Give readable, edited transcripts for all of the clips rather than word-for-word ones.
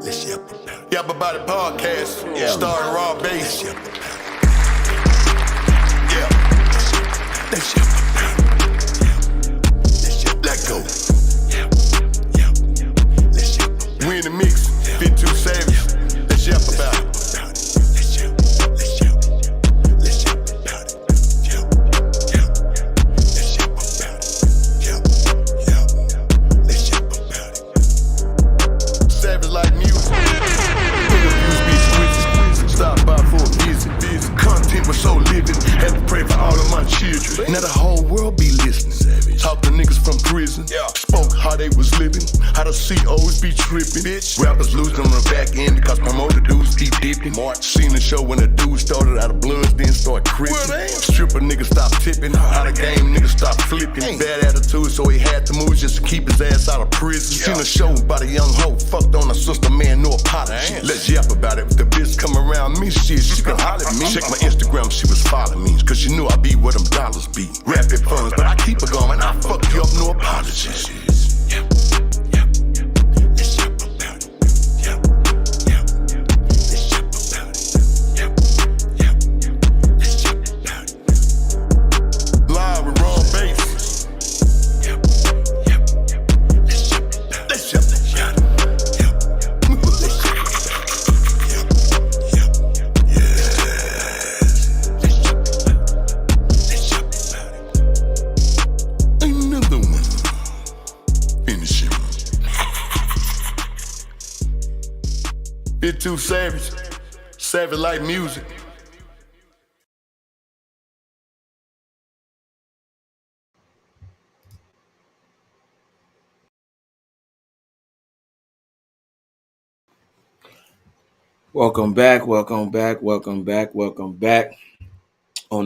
Let's yap about it. Yap about it podcast. Yeah. Starring raw bass. Let's yap about it. Yeah. Let's yap about it. Let's yap. Let go. Yeah. Let's yap about it. We in the mix. Fit too savage. Let's yap about it. Now the whole world be listening. Talk to niggas from prison. Spoke how they was living. How the COs be tripping. Rappers losing on the back end because promoter dudes keep dipping. Seen the show when the dude started out of bloods, then start crippin'. Stripper niggas stop tipping. Out of game niggas stop flipping. Bad attitude, so he had to move just to keep his ass out of prison. Seen a show about a young hoe fucked on a sister, man, no apology. Let's yap about it. If the bitch come around me, shit, she can holler at me. Check my Instagram, she was following me, cause she knew I be where them dollars be. Rapid funds, but I keep it going. I fuck you up, no apologies. Yep, yep, let's yap about it. Yep, yep, let's yap about it. Yep, yep, let's yap about it. Live with raw bass. Yep, yep, let's yap about it. Let's yap about it. Bit too savage, savage like music. Welcome back on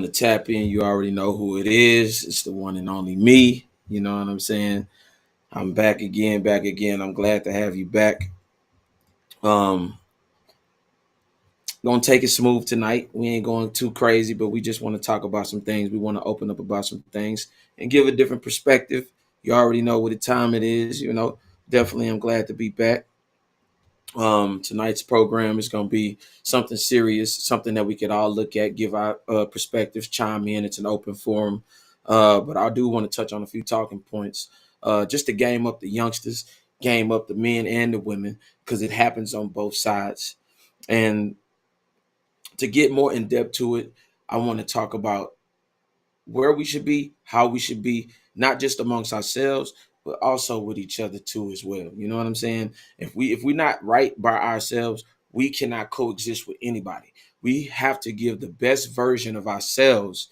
the tap in. You already know who it is. It's the one and only me. You know what I'm saying? I'm back again. I'm glad to have you back. Gonna take it smooth tonight. We ain't going too crazy, but we just want to talk about some things. We want to open up about some things and give a different perspective. You already know what the time it is. You know, definitely I'm glad to be back. Tonight's program is going to be something serious, something that we could all look at, give our perspectives, chime in. It's an open forum, but I do want to touch on a few talking points, just to game up the youngsters, game up the men and the women, because it happens on both sides. And to get more in depth to it, I want to talk about where we should be, how we should be, not just amongst ourselves, but also with each other too as well. You know what I'm saying? If we're not right by ourselves, we cannot coexist with anybody. We have to give the best version of ourselves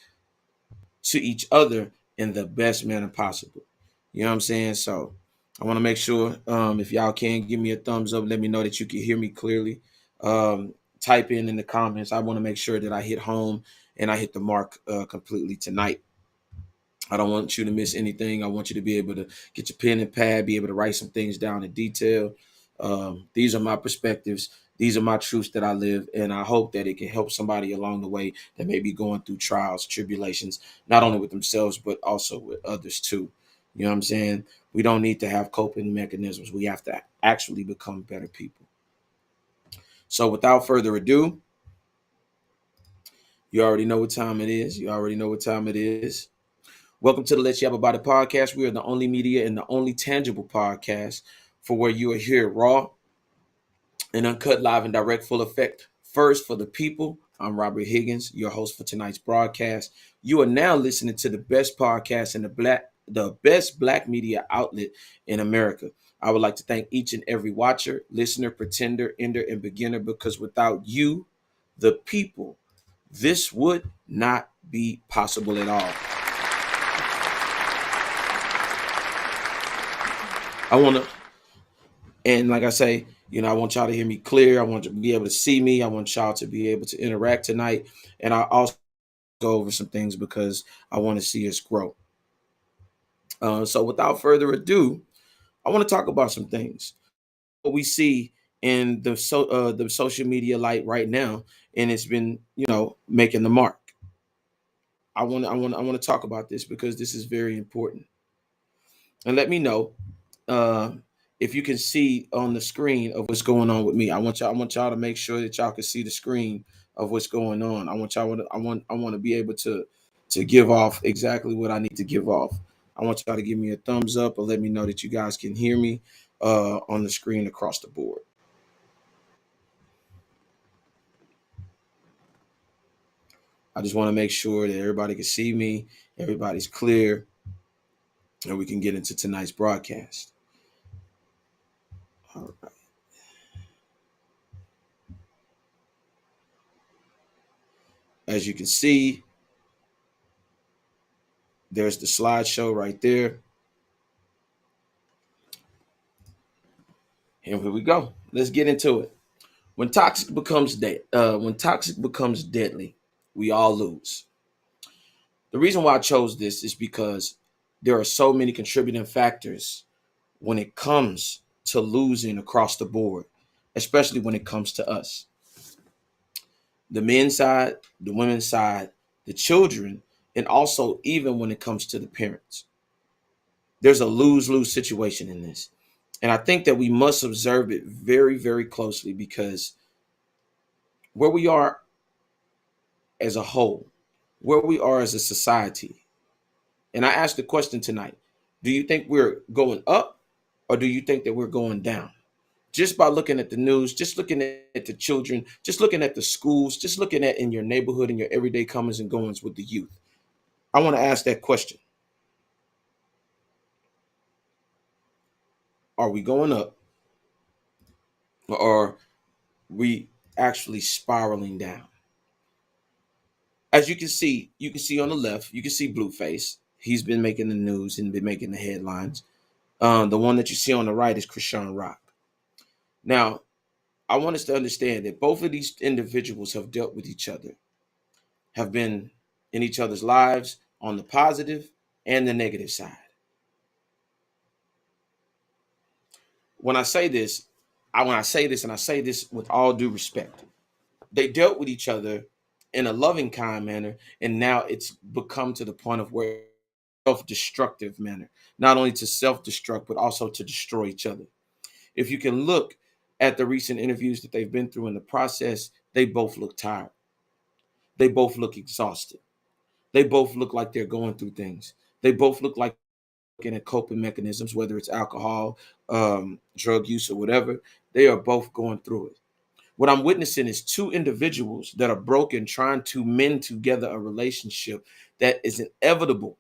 to each other in the best manner possible. You know what I'm saying? So I want to make sure, if y'all can give me a thumbs up, let me know that you can hear me clearly. Type in the comments. I want to make sure that I hit home and I hit the mark completely tonight. I don't want you to miss anything. I want you to be able to get your pen and pad, be able to write some things down in detail. These are my perspectives. These are my truths that I live, and I hope that it can help somebody along the way that may be going through trials, tribulations, not only with themselves, but also with others too. You know what I'm saying? We don't need to have coping mechanisms. We have to actually become better people. So without further ado, you already know what time it is. Welcome to the Let's Yap About It podcast. We are the only media and the only tangible podcast for where you are here raw and uncut, live and direct, full effect. First for the people. I'm Robert Higgins, your host for tonight's broadcast. You are now listening to the best podcast in the best black media outlet in America. I would like to thank each and every watcher, listener, pretender, ender, and beginner, because without you, the people, this would not be possible at all. I want to, and like I say, I want y'all to hear me clear. I want you to be able to see me. I want y'all to be able to interact tonight. And I also go over some things because I want to see us grow. So without further ado, I want to talk about some things. What we see in the social media light right now, and it's been, making the mark. I want to talk about this because this is very important. And let me know if you can see on the screen of what's going on with me. I want y'all to make sure that y'all can see the screen of what's going on. I want to be able to give off exactly what I need to give off. I want y'all to give me a thumbs up or let me know that you guys can hear me on the screen across the board. I just want to make sure that everybody can see me, everybody's clear, and we can get into tonight's broadcast. All right. As you can see, there's the slideshow right there. And here we go. Let's get into it. When toxic becomes deadly, we all lose. The reason why I chose this is because there are so many contributing factors when it comes to losing across the board, especially when it comes to us. The men's side, the women's side, the children, and also even when it comes to the parents. There's a lose-lose situation in this. And I think that we must observe it very, very closely because where we are as a whole, where we are as a society. And I asked the question tonight, do you think we're going up or do you think that we're going down? Just by looking at the news, just looking at the children, just looking at the schools, just looking at in your neighborhood and your everyday comings and goings with the youth. I want to ask that question. Are we going up or are we actually spiraling down? As you can see on the left, you can see Blueface. He's been making the news and been making the headlines. The one that you see on the right is Chrisean Rock. Now, I want us to understand that both of these individuals have dealt with each other, have been in each other's lives on the positive and the negative side. When I say this, I say this with all due respect. They dealt with each other in a loving, kind manner, and now it's become to the point of where self-destructive manner, not only to self-destruct, but also to destroy each other. If you can look at the recent interviews that they've been through in the process, they both look tired. They both look exhausted. They both look like they're going through things. They both look like looking at coping mechanisms, whether it's alcohol, drug use, or whatever. They are both going through it. What I'm witnessing is two individuals that are broken, trying to mend together a relationship that is inevitable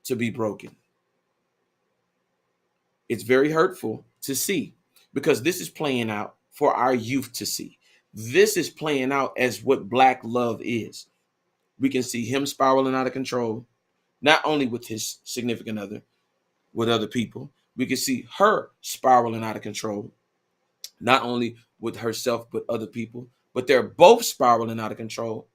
to be broken. It's very hurtful to see because this is playing out for our youth to see. This is playing out as what Black love is. We can see him spiraling out of control, not only with his significant other, with other people. We can see her spiraling out of control, not only with herself, but other people. But they're both spiraling out of control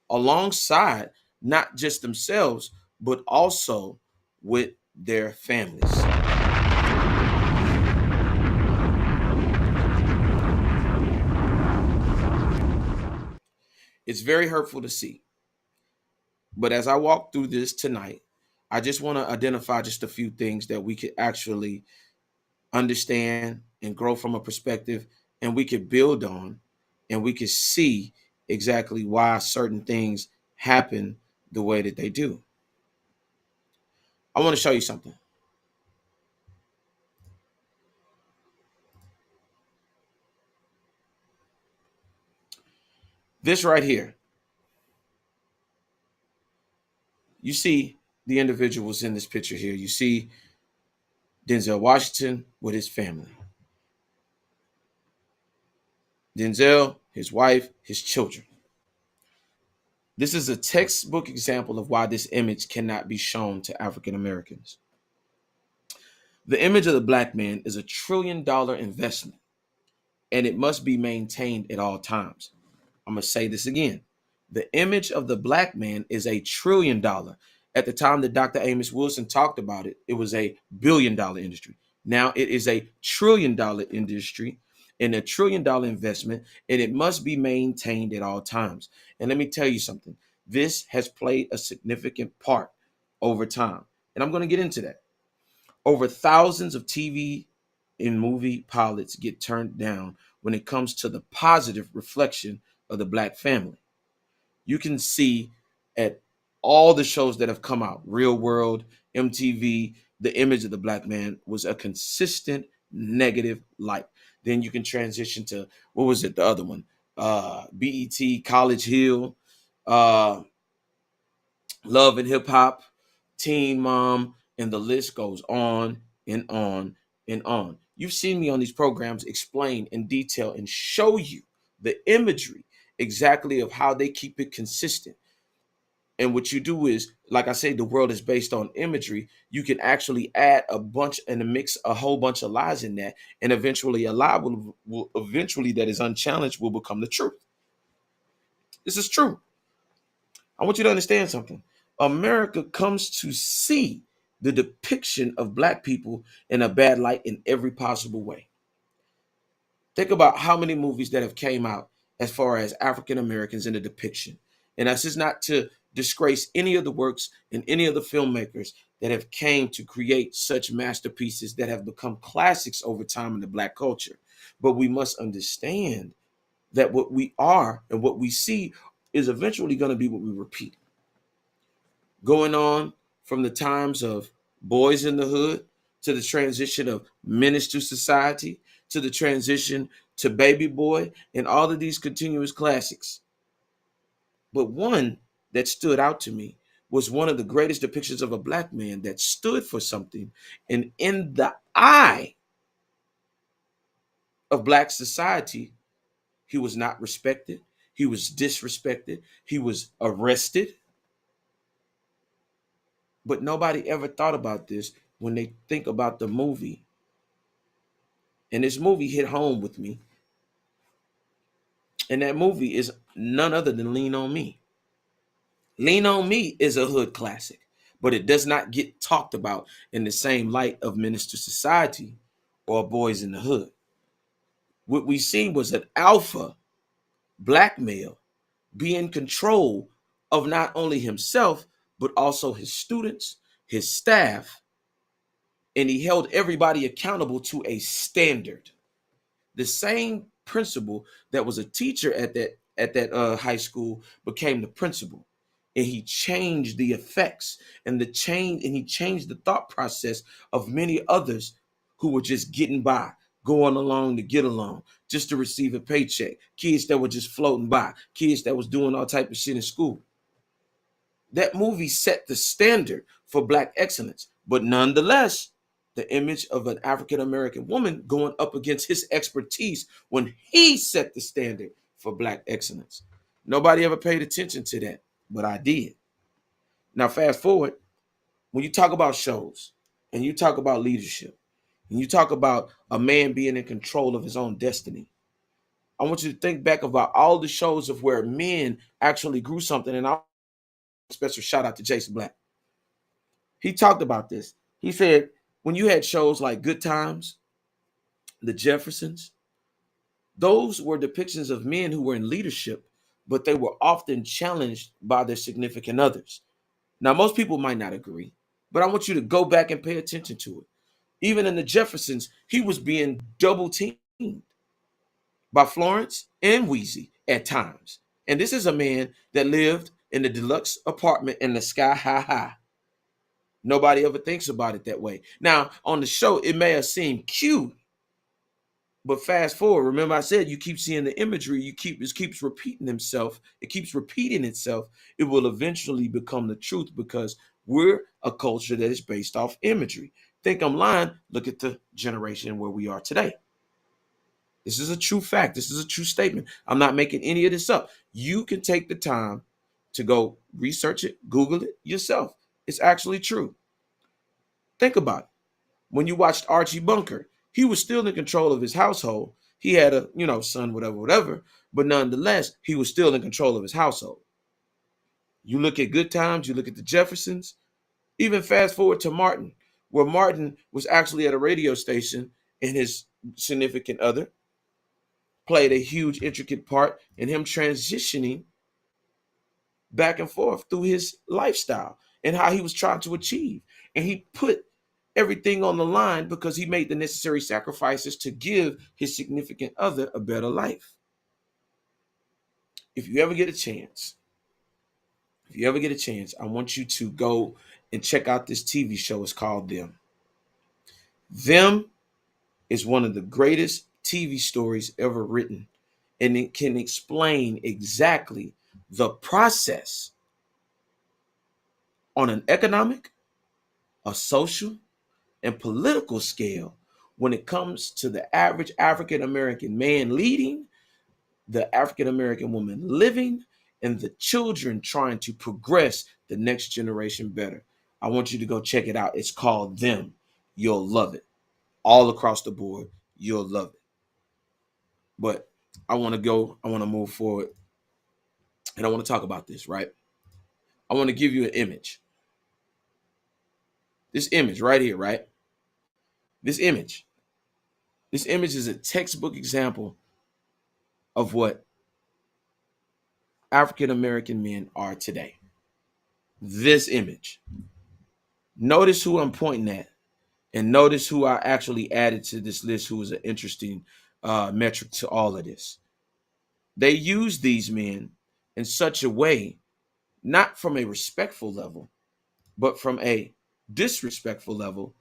alongside not just themselves, but also with their families. It's very hurtful to see. But as I walk through this tonight, I just want to identify just a few things that we could actually understand and grow from a perspective, and we could build on, and we could see exactly why certain things happen the way that they do. I want to show you something. This right here, you see the individuals in this picture here. You see Denzel Washington with his family. Denzel, his wife, his children. This is a textbook example of why this image cannot be shown to African Americans. The image of the Black man is $1 trillion investment, and it must be maintained at all times. I'm going to say this again. The image of the Black man is $1 trillion. At the time that Dr. Amos Wilson talked about it, it was $1 billion industry. Now it is $1 trillion industry and $1 trillion investment, and it must be maintained at all times. And let me tell you something. This has played a significant part over time. And I'm going to get into that. Over thousands of TV in movie pilots get turned down when it comes to the positive reflection of the Black family. You can see at all the shows that have come out, Real World, MTV, the image of the Black man was a consistent negative light. Then you can transition to, what was it, the other one? BET, College Hill, uh, Love and Hip Hop, Teen Mom, and the list goes on and on and on. You've seen me on these programs explain in detail and show you the imagery exactly of how they keep it consistent. And what you do is, like I say, the world is based on imagery. You can actually add a bunch and mix a whole bunch of lies in that, and eventually a lie will eventually that is unchallenged will become the truth. This is true. I want you to understand something. America comes to see the depiction of Black people in a bad light in every possible way. Think about how many movies that have came out as far as African Americans in the depiction. And this is not to disgrace any of the works and any of the filmmakers that have came to create such masterpieces that have become classics over time in the Black culture. But we must understand that what we are and what we see is eventually going to be what we repeat. Going on from the times of Boys in the Hood to the transition of Menace to Society to the transition to Baby Boy and all of these continuous classics. But one that stood out to me was one of the greatest depictions of a Black man that stood for something. And in the eye of Black society, he was not respected. He was disrespected. He was arrested. But nobody ever thought about this when they think about the movie. And this movie hit home with me. And that movie is none other than Lean on Me. Lean on Me is a hood classic, but it does not get talked about in the same light of Menace to Society or Boys in the Hood. What we seen was an alpha Black male be in control of not only himself, but also his students, his staff, and he held everybody accountable to a standard. The same principal that was a teacher at that high school became the principal, and he changed the effects and he changed the thought process of many others who were just getting by, going along to get along, just to receive a paycheck. Kids that were just floating by, kids that was doing all type of shit in school. That movie set the standard for Black excellence, but nonetheless, the image of an African American woman going up against his expertise when he set the standard for Black excellence. Nobody ever paid attention to that, but I did. Now, fast forward, when you talk about shows and you talk about leadership and you talk about a man being in control of his own destiny, I want you to think back about all the shows of where men actually grew something. And I'll special shout out to Jason Black. He talked about this. He said, when you had shows like Good Times, The Jeffersons, those were depictions of men who were in leadership, but they were often challenged by their significant others. Now, most people might not agree, but I want you to go back and pay attention to it. Even in The Jeffersons, he was being double teamed by Florence and Wheezy at times. And this is a man that lived in the deluxe apartment in the sky high. Nobody ever thinks about it that way. Now, on the show, it may have seemed cute, but fast forward, remember I said you keep seeing the imagery, it keeps repeating itself. It keeps repeating itself. It will eventually become the truth because we're a culture that is based off imagery. Think I'm lying? Look at the generation where we are today. This is a true fact. This is a true statement. I'm not making any of this up. You can take the time to go research it, Google it yourself. It's actually true. Think about it. When you watched Archie Bunker, he was still in control of his household. He had a, son, whatever, but nonetheless, he was still in control of his household. You look at Good Times, you look at the Jeffersons, even fast forward to Martin, where Martin was actually at a radio station and his significant other played a huge, intricate part in him transitioning back and forth through his lifestyle and how he was trying to achieve. And he put everything on the line because he made the necessary sacrifices to give his significant other a better life. If you ever get a chance, I want you to go and check out this TV show. It's called Them. Them is one of the greatest TV stories ever written, and it can explain exactly the process on an economic, a social, and political scale when it comes to the average African American man leading, the African American woman living, and the children trying to progress the next generation better. I want you to go check it out. It's called Them. You'll love it. All across the board, you'll love it. But I want to move forward, and I want to talk about this, right? I want to give you an image. This image right here, right? This image is a textbook example of what African American men are today. This image. Notice who I'm pointing at, and notice who I actually added to this list, who is an interesting metric to all of this. They use these men in such a way, not from a respectful level, but from a disrespectful level,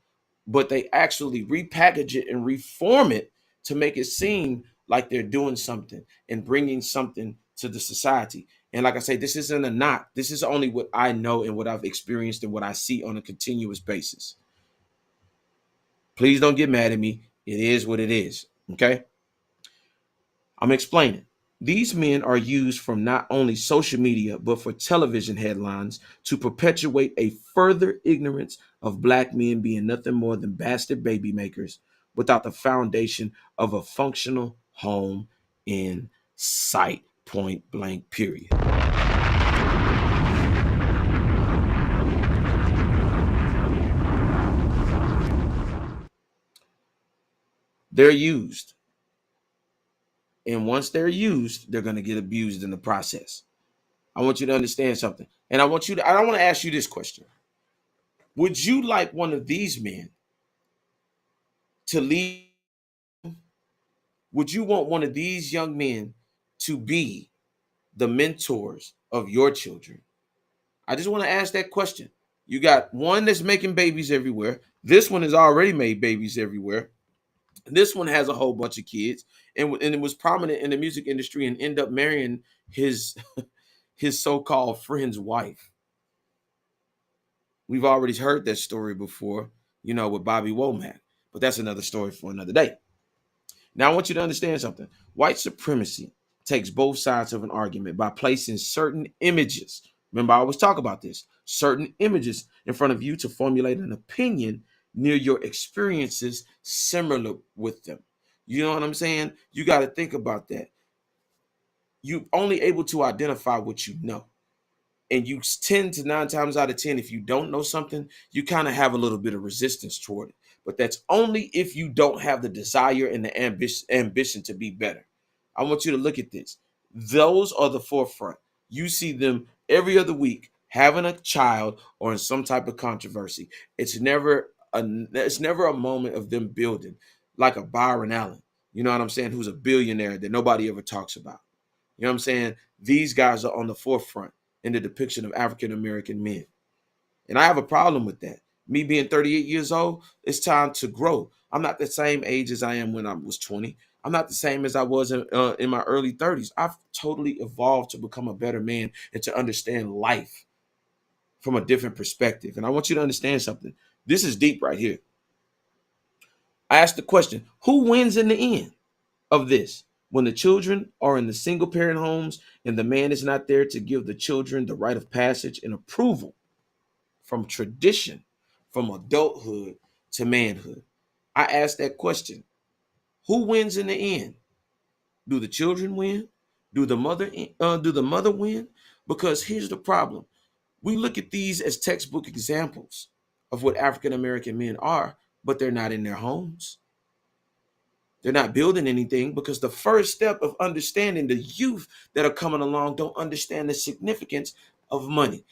but they actually repackage it and reform it to make it seem like they're doing something and bringing something to the society. And like I say, this isn't a knock. This is only what I know and what I've experienced and what I see on a continuous basis. Please don't get mad at me. It is what it is. Okay? I'm explaining. These men are used from not only social media, but for television headlines to perpetuate a further ignorance of Black men being nothing more than bastard baby makers without the foundation of a functional home in sight, point blank, period. They're used. And once they're used, they're going to get abused in the process. I want you to understand something. And I want to ask you this question. Would you like one of these men to lead? Would you want one of these young men to be the mentors of your children? I just want to ask that question. You got one that's making babies everywhere. This one has already made babies everywhere. This one has a whole bunch of kids, and it was prominent in the music industry and ended up marrying his his so-called friend's wife. We've already heard that story before, with Bobby Womack, but that's another story for another day. Now, I want you to understand something. White supremacy takes both sides of an argument by placing certain images. Remember, I always talk about this. Certain images in front of you to formulate an opinion near your experiences similar with them. You know what I'm saying? You got to think about that. You're only able to identify what you know. And you tend to 9 times out of 10, if you don't know something, you kind of have a little bit of resistance toward it. But that's only if you don't have the desire and the ambition to be better. I want you to look at this. Those are the forefront. You see them every other week having a child or in some type of controversy. It's never a moment of them building, like a Byron Allen, you know what I'm saying, who's a billionaire that nobody ever talks about. You know what I'm saying? These guys are on the forefront in the depiction of African American men. And I have a problem with that. Me being 38 years old, it's time to grow. I'm not the same age as I am when I was 20. I'm not the same as I was in my early 30s. I've totally evolved to become a better man and to understand life from a different perspective. And I want you to understand something. This is deep right here. I asked the question, who wins in the end of this? When the children are in the single parent homes and the man is not there to give the children the rite of passage and approval from tradition, from adulthood to manhood. I asked that question. Who wins in the end? Do the children win? Do the mother win? Because here's the problem. We look at these as textbook examples of what African American men are, but they're not in their homes. They're not building anything because the first step of understanding the youth that are coming along don't understand the significance of money.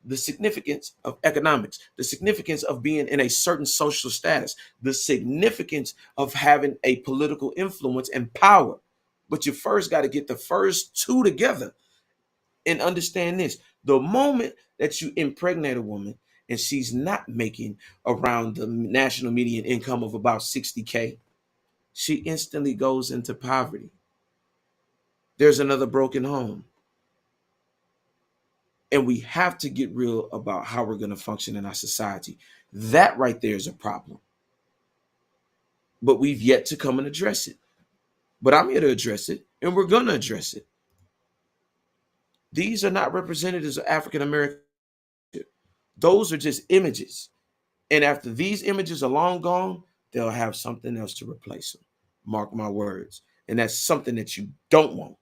the significance of economics, the significance of being in a certain social status, the significance of having a political influence and power. But you first got to get the first two together and understand this. The moment that you impregnate a woman and she's not making around the national median income of about 60K, she instantly goes into poverty. There's another broken home. And we have to get real about how we're going to function in our society. That right there is a problem. But we've yet to come and address it. But I'm here to address it, and we're going to address it. These are not representatives of African American. Those are just images. And after these images are long gone, they'll have something else to replace them. Mark my words. And that's something that you don't want,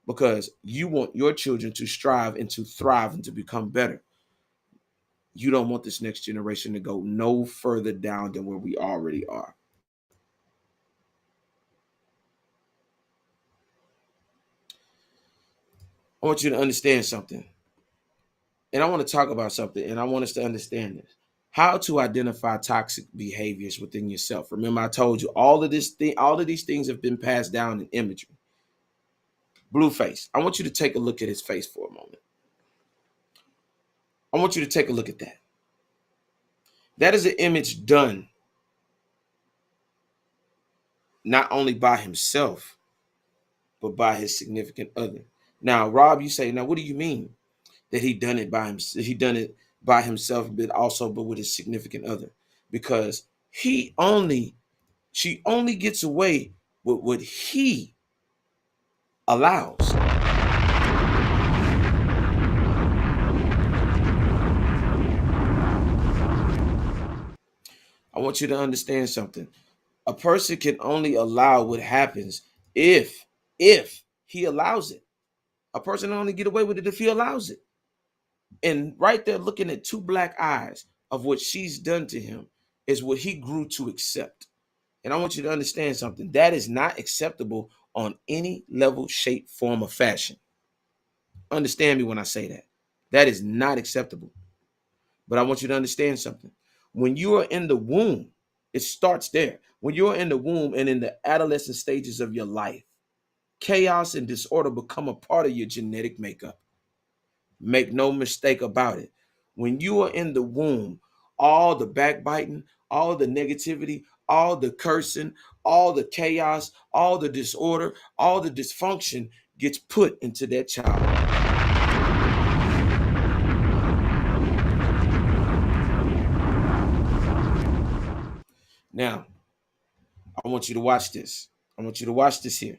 because you want your children to strive and to thrive and to become better. You don't want this next generation to go no further down than where we already are. I want you to understand something. And I want to talk about something, and I want us to understand this. How to identify toxic behaviors within yourself. Remember, I told you all of these things have been passed down in imagery. Blueface. I want you to take a look at his face for a moment. I want you to take a look at that. That is an image done not only by himself, but by his significant other. Now, Rob, you say, now what do you mean that he done it by himself? He done it by himself, but with his significant other, because she only gets away with what he allows. I want you to understand something. A person can only allow what happens if he allows it. A person only get away with it if he allows it. And right there, looking at two black eyes of what she's done to him is what he grew to accept. And I want you to understand something. That is not acceptable on any level, shape, form, or fashion. Understand me when I say that. That is not acceptable. But I want you to understand something. When you are in the womb, it starts there. When you're in the womb and in the adolescent stages of your life, chaos and disorder become a part of your genetic makeup. Make no mistake about it. When you are in the womb, all the backbiting, all the negativity, all the cursing, all the chaos, all the disorder, all the dysfunction gets put into that child. Now, I want you to watch this. I want you to watch this here.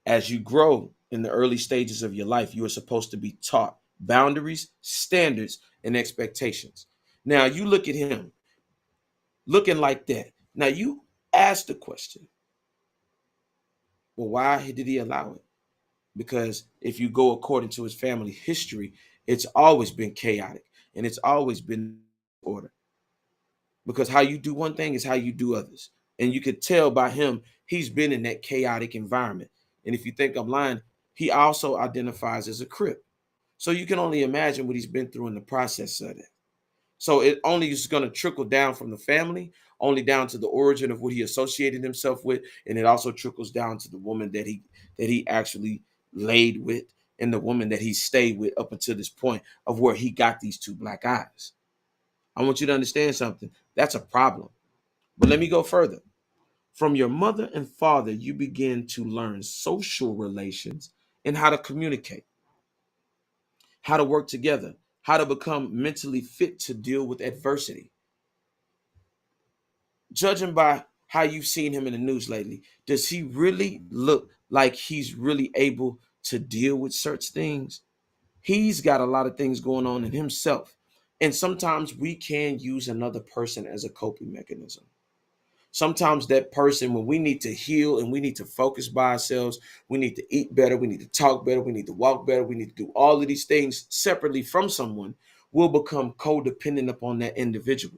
As you grow in the early stages of your life, you are supposed to be taught boundaries, standards, and expectations. Now, you look at him looking like that. Now, you ask the question, well, why did he allow it? Because if you go according to his family history, it's always been chaotic and it's always been order. Because how you do one thing is how you do others. And you could tell by him, he's been in that chaotic environment. And if you think I'm lying, he also identifies as a Crip. So you can only imagine what he's been through in the process of that. So it only is going to trickle down from the family, only down to the origin of what he associated himself with, and it also trickles down to the woman that he actually laid with, and the woman that he stayed with up until this point of where he got these two black eyes. I want you to understand something. That's a problem. But let me go further. From your mother and father, you begin to learn social relations and how to communicate, how to work together, how to become mentally fit to deal with adversity. Judging by how you've seen him in the news lately, does he really look like he's really able to deal with such things? He's got a lot of things going on in himself. And sometimes we can use another person as a coping mechanism. Sometimes that person, when we need to heal and we need to focus by ourselves, we need to eat better, we need to talk better, we need to walk better, we need to do all of these things separately from someone, we'll become codependent upon that individual.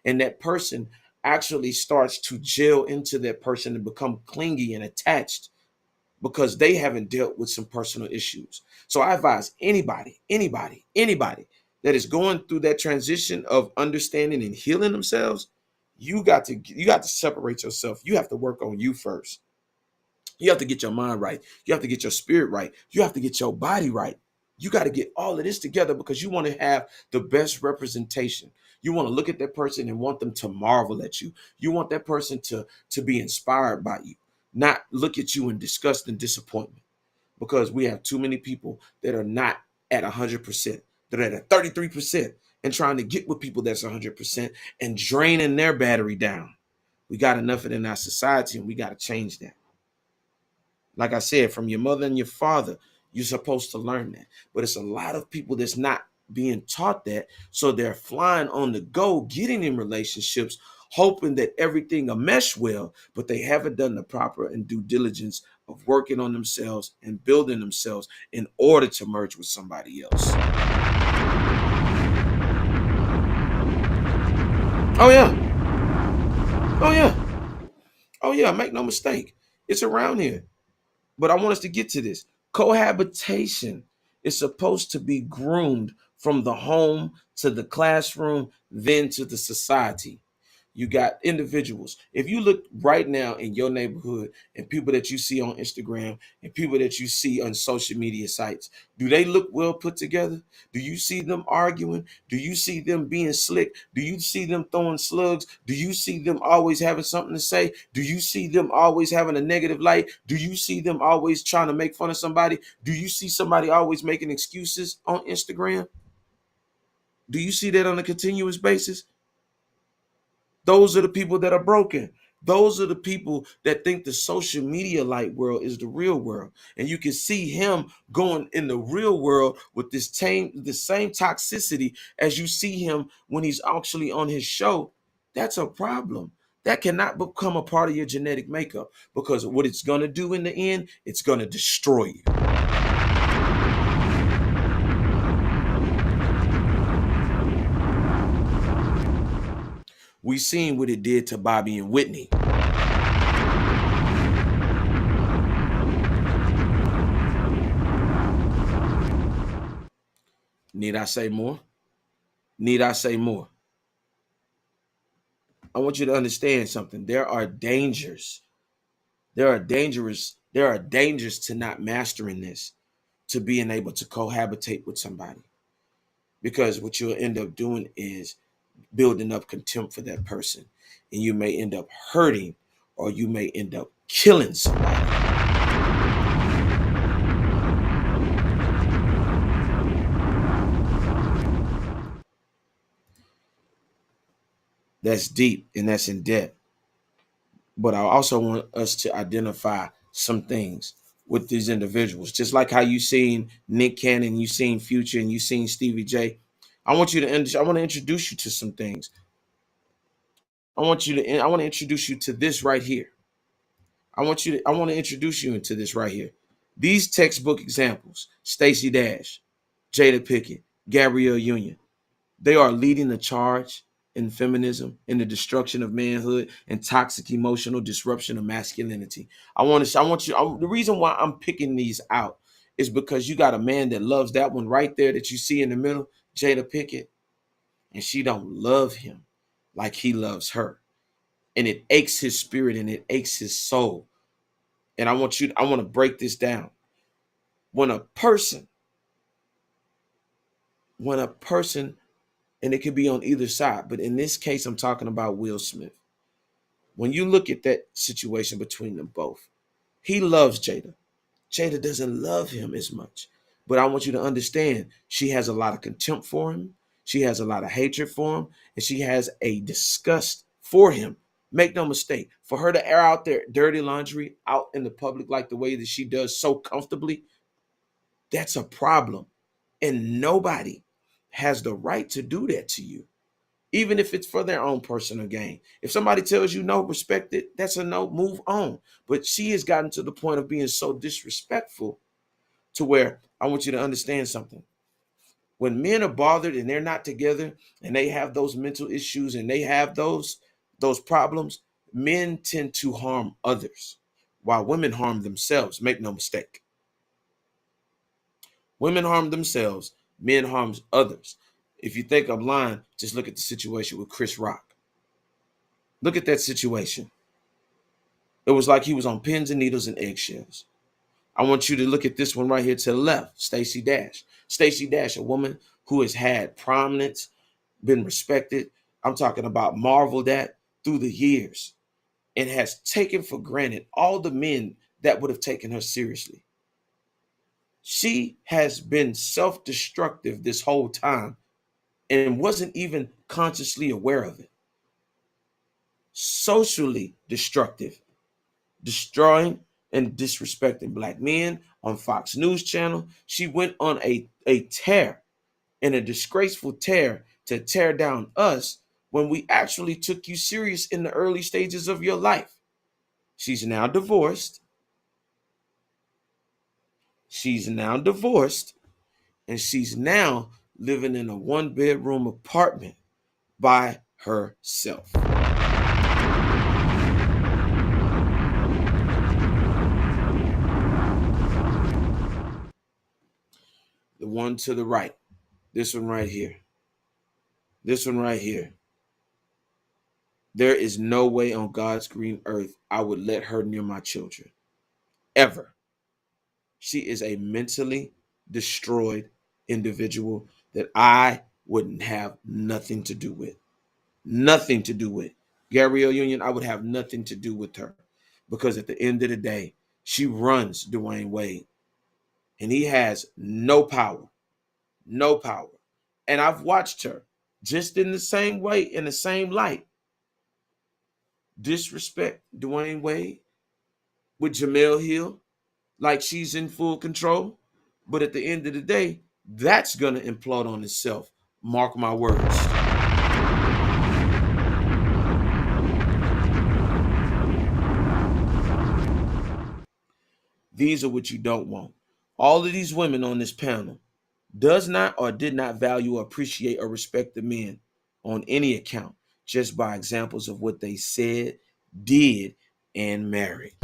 And that person actually starts to gel into that person and become clingy and attached because they haven't dealt with some personal issues. So I advise anybody, that is going through that transition of understanding and healing themselves, you got to separate yourself. You have to work on you first. You have to get your mind right. You have to get your spirit right. You have to get your body right. You got to get all of this together because you want to have the best representation. You want to look at that person and want them to marvel at you. You want that person to be inspired by you, not look at you in disgust and disappointment. Because we have too many people that are not at 100%. They're at a 33% and trying to get with people that's 100% and draining their battery down. We got enough of it in our society, and we got to change that. Like I said, from your mother and your father, you're supposed to learn that. But it's a lot of people that's not being taught that. So they're flying on the go, getting in relationships, hoping that everything will mesh well, but they haven't done the proper and due diligence of working on themselves and building themselves in order to merge with somebody else. Oh, yeah. Oh, yeah. Oh, yeah. Make no mistake. It's around here. But I want us to get to this. Cohabitation is supposed to be groomed from the home to the classroom, then to the society. You got individuals. If you look right now in your neighborhood and people that you see on Instagram and people that you see on social media sites, do they look well put together? Do you see them arguing? Do you see them being slick? Do you see them throwing slugs? Do you see them always having something to say? Do you see them always having a negative light? Do you see them always trying to make fun of somebody? Do you see somebody always making excuses on Instagram? Do you see that on a continuous basis? Those are the people that are broken. Those are the people that think the social media light world is the real world. And you can see him going in the real world with the same toxicity as you see him when he's actually on his show. That's a problem. That cannot become a part of your genetic makeup, because what it's going to do in the end, it's going to destroy you. We seen what it did to Bobby and Whitney. Need I say more? Need I say more? I want you to understand something. There are dangers. There are dangers to not mastering this, to being able to cohabitate with somebody. Because what you'll end up doing is building up contempt for that person. And you may end up hurting, or you may end up killing somebody. That's deep and that's in depth. But I also want us to identify some things with these individuals. Just like how you seen Nick Cannon, you seen Future, and you seen Stevie J. I want to introduce you to some things. I want to introduce you to this right here. I want to introduce you into this right here. These textbook examples: Stacey Dash, Jada Pinkett, Gabrielle Union. They are leading the charge in feminism, in the destruction of manhood, and toxic emotional disruption of masculinity. The reason why I'm picking these out is because you got a man that loves that one right there that you see in the middle, Jada Pinkett, and she don't love him like he loves her. And it aches his spirit and it aches his soul. And I want to break this down. When a person, and it could be on either side, but in this case, I'm talking about Will Smith. When you look at that situation between them both, he loves Jada. Jada doesn't love him as much. But I want you to understand, she has a lot of contempt for him. She has a lot of hatred for him. And she has a disgust for him. Make no mistake, for her to air out their dirty laundry out in the public like the way that she does so comfortably, that's a problem. And nobody has the right to do that to you, even if it's for their own personal gain. If somebody tells you no, respect it, that's a no, move on. But she has gotten to the point of being so disrespectful to where I want you to understand something. When men are bothered and they're not together and they have those mental issues and they have those problems, men tend to harm others while women harm themselves. Make no mistake. Women harm themselves, men harm others. If you think I'm lying, just look at the situation with Chris Rock. Look at that situation. It was like he was on pins and needles and eggshells. I want you to look at this one right here to the left, Stacey Dash. Stacey Dash, a woman who has had prominence, been respected. I'm talking about marveled at through the years, and has taken for granted all the men that would have taken her seriously. She has been self-destructive this whole time and wasn't even consciously aware of it. Socially destructive, destroying and disrespecting black men on Fox News Channel. She went on a tear, and a disgraceful tear, to tear down us when we actually took you serious in the early stages of your life. She's now divorced. She's now divorced, and she's now living in a one-bedroom apartment by herself. The one to the right, this one right here, this one right here. There is no way on God's green earth I would let her near my children, ever. She is a mentally destroyed individual that I wouldn't have nothing to do with. Nothing to do with. Gabrielle Union, I would have nothing to do with her, because at the end of the day, she runs Dwayne Wade, and he has no power. No power. And I've watched her just in the same way, in the same light, disrespect Dwayne Wade with Jamel Hill like she's in full control. But at the end of the day, that's going to implode on itself. Mark my words. These are what you don't want. All of these women on this panel does not or did not value or appreciate or respect the men on any account, just by examples of what they said, did, and married.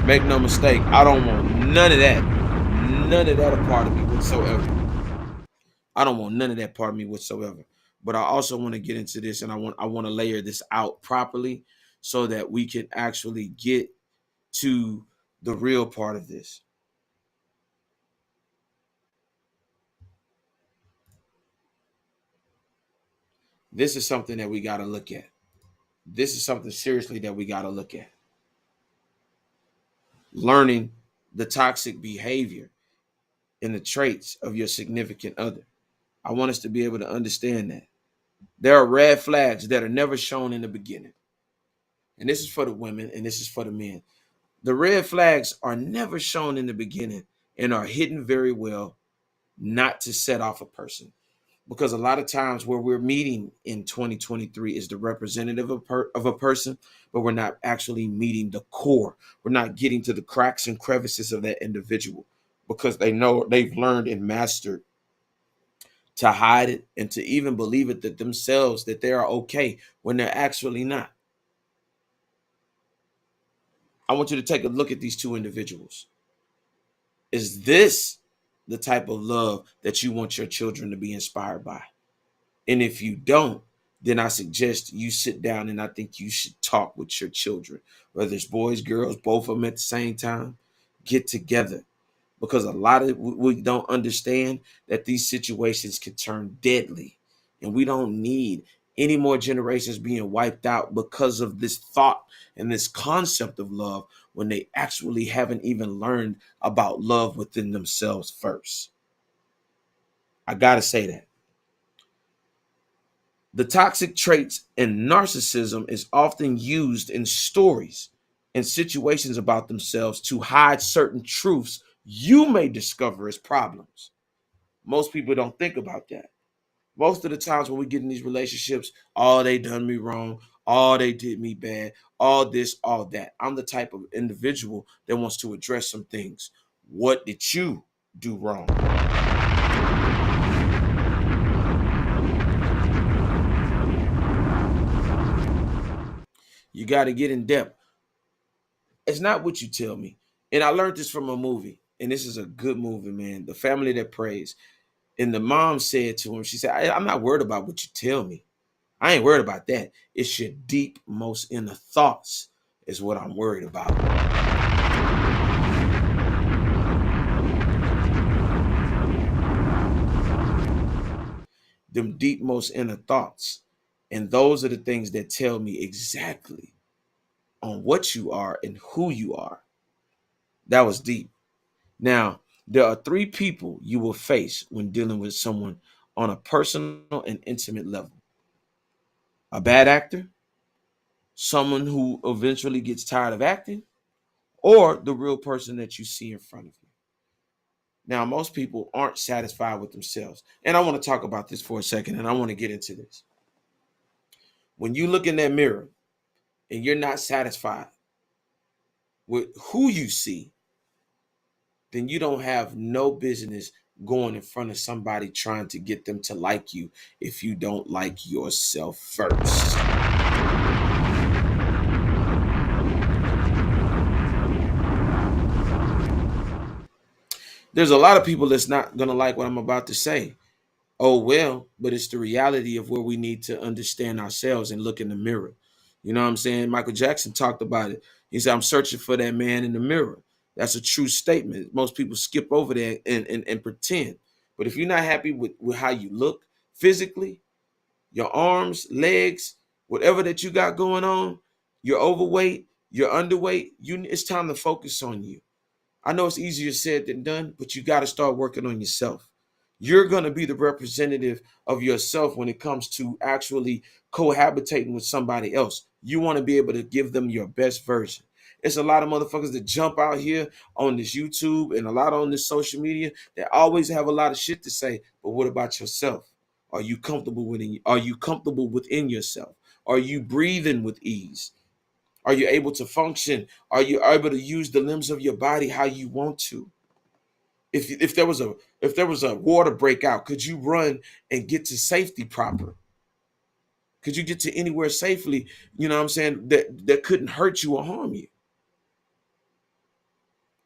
Make no mistake, I don't want none of that. None of that a part of me whatsoever. I don't want none of that part of me whatsoever. But I also want to get into this, and I want to layer this out properly so that we can actually get to the real part of this. This is something that we got to look at. This is something seriously that we got to look at. Learning the toxic behavior and the traits of your significant other. I want us to be able to understand that. There are red flags that are never shown in the beginning. And this is for the women and this is for the men. The red flags are never shown in the beginning and are hidden very well, not to set off a person. Because a lot of times where we're meeting in 2023 is the representative of a person, but we're not actually meeting the core. We're not getting to the cracks and crevices of that individual, because they know they've learned and mastered to hide it and to even believe it that themselves, that they are okay when they're actually not. I want you to take a look at these two individuals. Is this the type of love that you want your children to be inspired by? And if you don't, then I suggest you sit down and I think you should talk with your children, whether it's boys, girls, both of them at the same time. Get together, because a lot of we don't understand that these situations can turn deadly, and we don't need any more generations being wiped out because of this thought and this concept of love when they actually haven't even learned about love within themselves first. I gotta say that. The toxic traits and narcissism is often used in stories and situations about themselves to hide certain truths you may discover as problems. Most people don't think about that. Most of the times when we get in these relationships, oh, they done me wrong, oh, they did me bad, all this, all that. I'm the type of individual that wants to address some things. What did you do wrong? You got to get in depth. It's not what you tell me. And I learned this from a movie, and this is a good movie, man. The Family That Prays. And the mom said to him, she said, I'm not worried about what you tell me. I ain't worried about that. It's your deep, most inner thoughts is what I'm worried about. Them deep, most inner thoughts. And those are the things that tell me exactly on what you are and who you are. That was deep. Now, there are three people you will face when dealing with someone on a personal and intimate level: a bad actor, someone who eventually gets tired of acting, or the real person that you see in front of you. Now, most people aren't satisfied with themselves. And I want to talk about this for a second, and I want to get into this. When you look in that mirror and you're not satisfied with who you see, then you don't have no business going in front of somebody trying to get them to like you if you don't like yourself first. There's a lot of people that's not going to like what I'm about to say. Oh, well, but it's the reality of where we need to understand ourselves and look in the mirror. You know what I'm saying? Michael Jackson talked about it. He said, I'm searching for that man in the mirror. That's a true statement. Most people skip over that and pretend. But if you're not happy with how you look physically, your arms, legs, whatever that you got going on, you're overweight, you're underweight, it's time to focus on you. I know it's easier said than done, but you got to start working on yourself. You're going to be the representative of yourself when it comes to actually cohabitating with somebody else. You want to be able to give them your best version. It's a lot of motherfuckers that jump out here on this YouTube and a lot on this social media that always have a lot of shit to say. But what about yourself? Are you comfortable within yourself? Are you breathing with ease? Are you able to function? Are you able to use the limbs of your body how you want to? If there was a water breakout, could you run and get to safety proper? Could you get to anywhere safely? You know what I'm saying? That couldn't hurt you or harm you.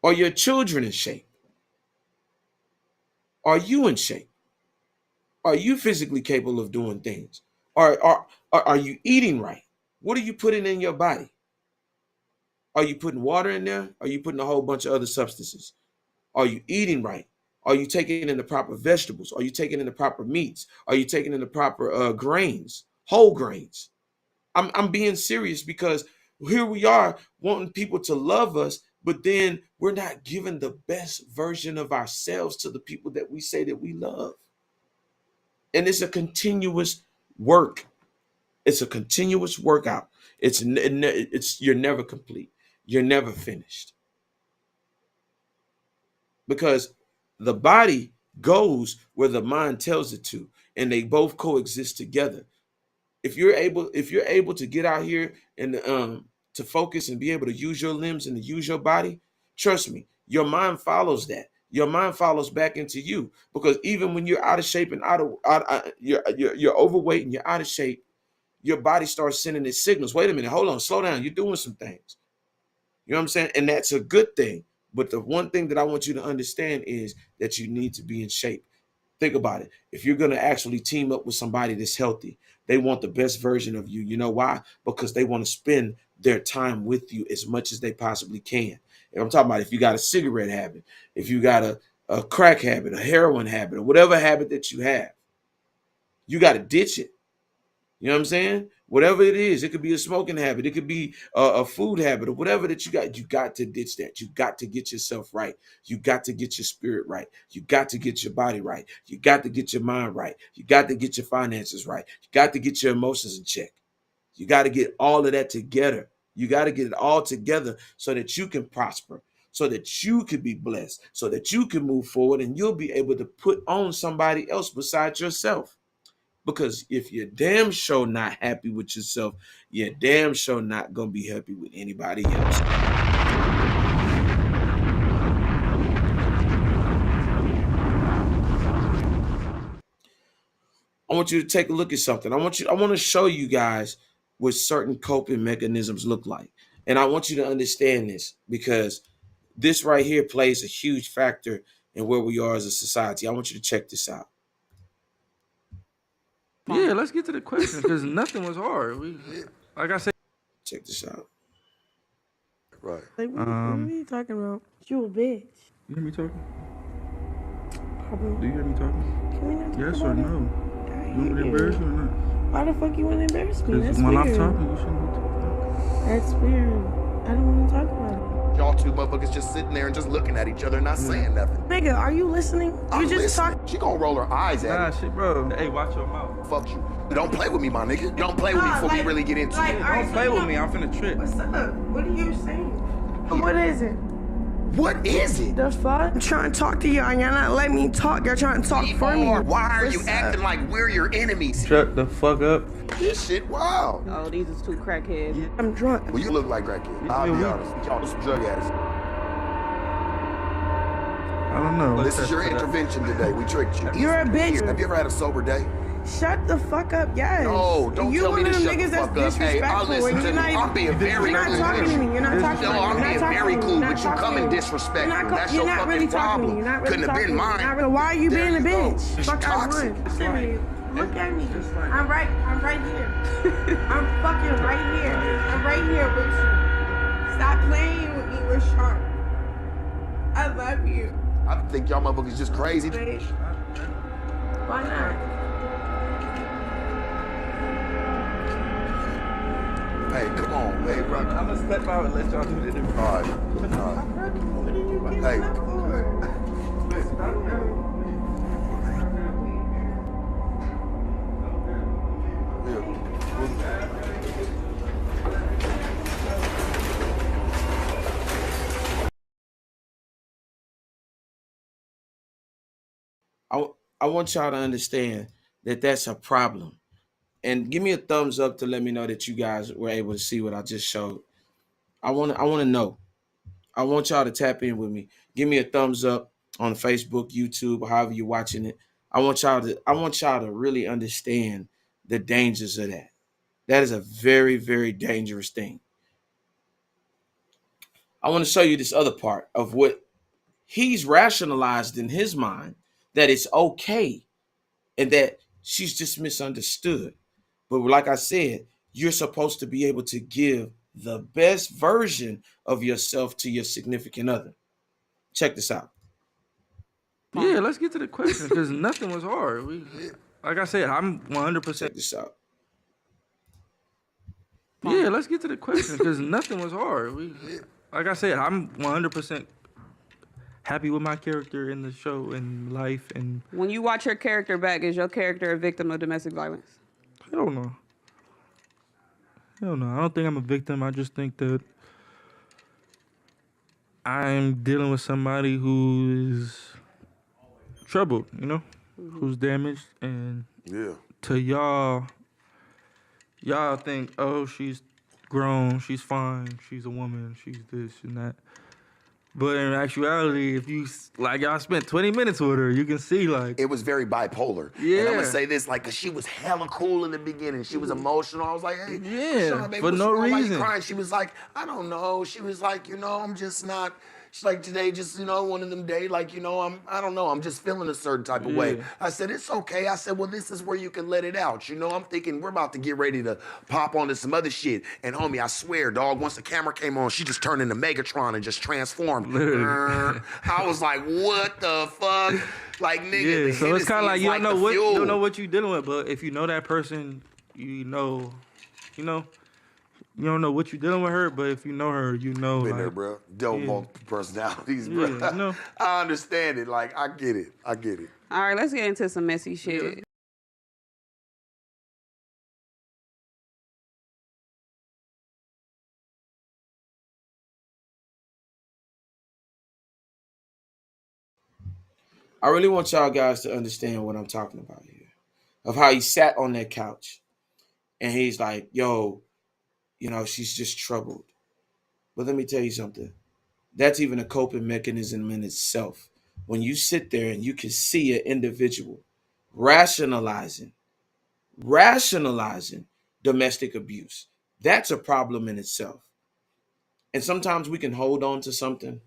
Are your children in shape? Are you in shape? Are you physically capable of doing things? Are you eating right? What are you putting in your body? Are you putting water in there? Are you putting a whole bunch of other substances? Are you eating right? Are you taking in the proper vegetables? Are you taking in the proper meats? Are you taking in the proper grains, whole grains? I'm being serious because here we are wanting people to love us, but then we're not giving the best version of ourselves to the people that we say that we love. And it's a continuous work. It's a continuous workout. It's you're never complete. You're never finished. Because the body goes where the mind tells it to, and they both coexist together. If you're able to get out here and to focus and be able to use your limbs and to use your body, trust me, your mind follows that. Your mind follows back into you, because even when you're out of shape and you're overweight and you're out of shape, your body starts sending its signals. Wait a minute, hold on, slow down. You're doing some things. You know what I'm saying? And that's a good thing. But the one thing that I want you to understand is that you need to be in shape. Think about it. If you're going to actually team up with somebody that's healthy, they want the best version of you. You know why? Because they want to spend their time with you as much as they possibly can. And I'm talking about if you got a cigarette habit, if you got a crack habit, a heroin habit, or whatever habit that you have, you got to ditch it. You know what I'm saying? Whatever it is, it could be a smoking habit, it could be a food habit, or whatever that you got to ditch that. You got to get yourself right. You got to get your spirit right. You got to get your body right. You got to get your mind right. You got to get your finances right. You got to get your emotions in check. You got to get all of that together. You got to get it all together so that you can prosper, so that you can be blessed, so that you can move forward and you'll be able to put on somebody else besides yourself. Because if you're damn sure not happy with yourself, you're damn sure not going to be happy with anybody else. I want you to take a look at something. I want to show you guys what certain coping mechanisms look like. And I want you to understand this, because this right here plays a huge factor in where we are as a society. I want you to check this out. Yeah, let's get to the question because nothing was hard. Like I said. Check this out. Right. Like, what are you talking about? You a bitch. You hear me talking? Pablo, Do you hear me talking? can we not talk Yes about or it? no? I You want me to hate embarrass you or not? Why the fuck you want to embarrass me? That's Because when weird. I'm talking, you shouldn't be talking. That's weird. I don't want to talk about it. Y'all two motherfuckers just sitting there and just looking at each other and not saying nothing. Nigga, are you listening? I'm You just listening. talk. She gonna roll her eyes at Nah, me. shit, bro. Hey, watch your mouth. Fuck you. Don't play with me, my nigga. Don't play with me before we really get into it. Don't play with me. I'm finna trip. What's up? What are you saying? What is it? What is it? The fuck? I'm trying to talk to you and you're not letting me talk. You're trying to talk for me. Why are you What's acting up? like we're your enemies? Shut the fuck up. This shit, wow. Oh, these is two crackheads. I'm drunk. Well, you look like crackhead. I'll be honest. Y'all some drug addicts. I don't know. This is your intervention today. We tricked you. You're a bitch. Have you ever had a sober day? Shut the fuck up, yes. No, don't you tell me one to of them shut the niggas fuck that's up. Hey, I'll disrespectful listen and to you're you. not I'm being very You're not cool talking with to you. me. You're not talking to me. No, I'm You're not being talking very to me. cool, You're but not you talking come to in me. disrespectful. That's You're your not really fucking talking to me. problem. You're not really Couldn't have talking been to me. mine. You're not really- Why are you There being a you go. bitch? It's Fuck, I toxic. won. Serious. Look at me. I'm right here. I'm fucking right here. I'm right here with you. Stop playing with me. We're sharp. I love you. I think y'all motherfuckers just crazy. Babe. Why not? Hey, come on, babe. I'm gonna step out and let y'all do the interview. All right. What are you giving Hey. up for? I want y'all to understand that that's a problem. And give me a thumbs up to let me know that you guys were able to see what I just showed. I want to know. I want y'all to tap in with me. Give me a thumbs up on Facebook, YouTube, or however you're watching it. I want y'all to really understand the dangers of that. That is a very, very dangerous thing. I want to show you this other part of what he's rationalized in his mind, that it's okay and that she's just misunderstood. But like I said, you're supposed to be able to give the best version of yourself to your significant other. Check this out. Yeah, let's get to the question because nothing was hard. Like I said, I'm 100%. Check this out. Yeah, let's get to the question because nothing was hard. Like I said, I'm 100% happy with my character in the show and life. And When you watch your character back, is your character a victim of domestic violence? hell no. Hell no. I don't think I'm a victim. I just think that I'm dealing with somebody who is troubled, who's damaged. And Yeah. to y'all think, oh, she's grown, she's fine, she's a woman, she's this and that. But in actuality, if you, like, y'all spent 20 minutes with her, you can see, like, It was very bipolar. Yeah. And I'm gonna say this, like, cause she was hella cool in the beginning. She was emotional. I was like, hey, Yeah, Sean, baby, for what's no wrong? Why you reason. crying? She was like, I don't know. She was like, I'm just not. She's like, today, just, one of them days, like, I don't know. I'm just feeling a certain type of way. Yeah. I said, it's okay. I said, well, this is where you can let it out. I'm thinking we're about to get ready to pop onto some other shit. And homie, I swear, dog, once the camera came on, she just turned into Megatron and just transformed. Literally. I was like, what the fuck? Like, nigga, yeah, the so it's kind of like Hennessy you is don't know the what fuel. you don't know what you're dealing with, but if you know that person, you don't know what you're dealing with her, but if you know her, Been like, there, bro. Dealt with yeah. multiple personalities, bro. Yeah, I understand it. Like, I get it. All right, let's get into some messy shit. I really want y'all guys to understand what I'm talking about here. Of how he sat on that couch and he's like, yo, she's just troubled. But let me tell you something. That's even a coping mechanism in itself. When you sit there and you can see an individual rationalizing domestic abuse, that's a problem in itself. And sometimes we can hold on to something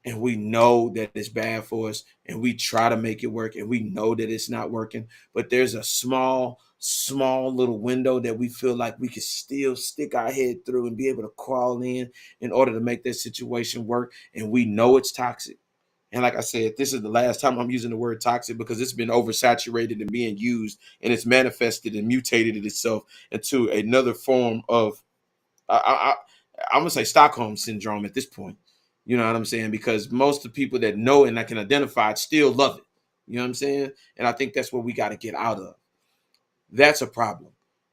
and we know that it's bad for us, and we try to make it work, and we know that it's not working, but there's a small little window that we feel like we can still stick our head through and be able to crawl in order to make that situation work, and we know it's toxic. And like I said, this is the last time I'm using the word toxic because it's been oversaturated and being used, and it's manifested and mutated itself into another form of I'm gonna say Stockholm syndrome at this point. You know what I'm saying? Because most of the people that know and that can identify it still love it. You know what I'm saying? And I think that's what we got to get out of. That's a problem.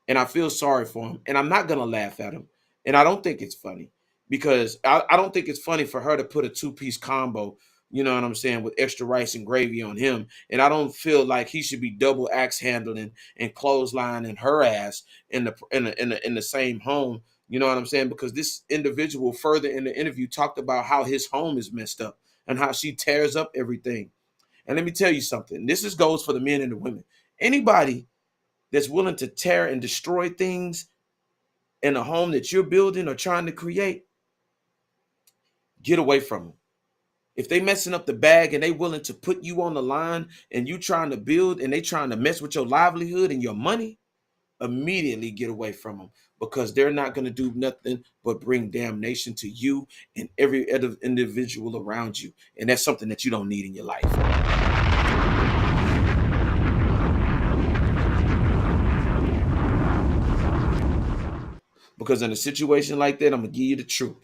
And I feel sorry for him. And I'm not going to laugh at him. And I don't think it's funny because I don't think it's funny for her to put a two-piece combo, you know what I'm saying, with extra rice and gravy on him. And I don't feel like he should be double axe handling and clotheslining her ass in the same home. You know what I'm saying? Because this individual further in the interview talked about how his home is messed up and how she tears up everything. And let me tell you something. Goes for the men and the women. Anybody that's willing to tear and destroy things in a home that you're building or trying to create, get away from them. If they messing up the bag and they willing to put you on the line and you trying to build and they trying to mess with your livelihood and your money, immediately get away from them because they're not going to do nothing but bring damnation to you and every other individual around you. And that's something that you don't need in your life. Because in a situation like that, I'm going to give you the truth.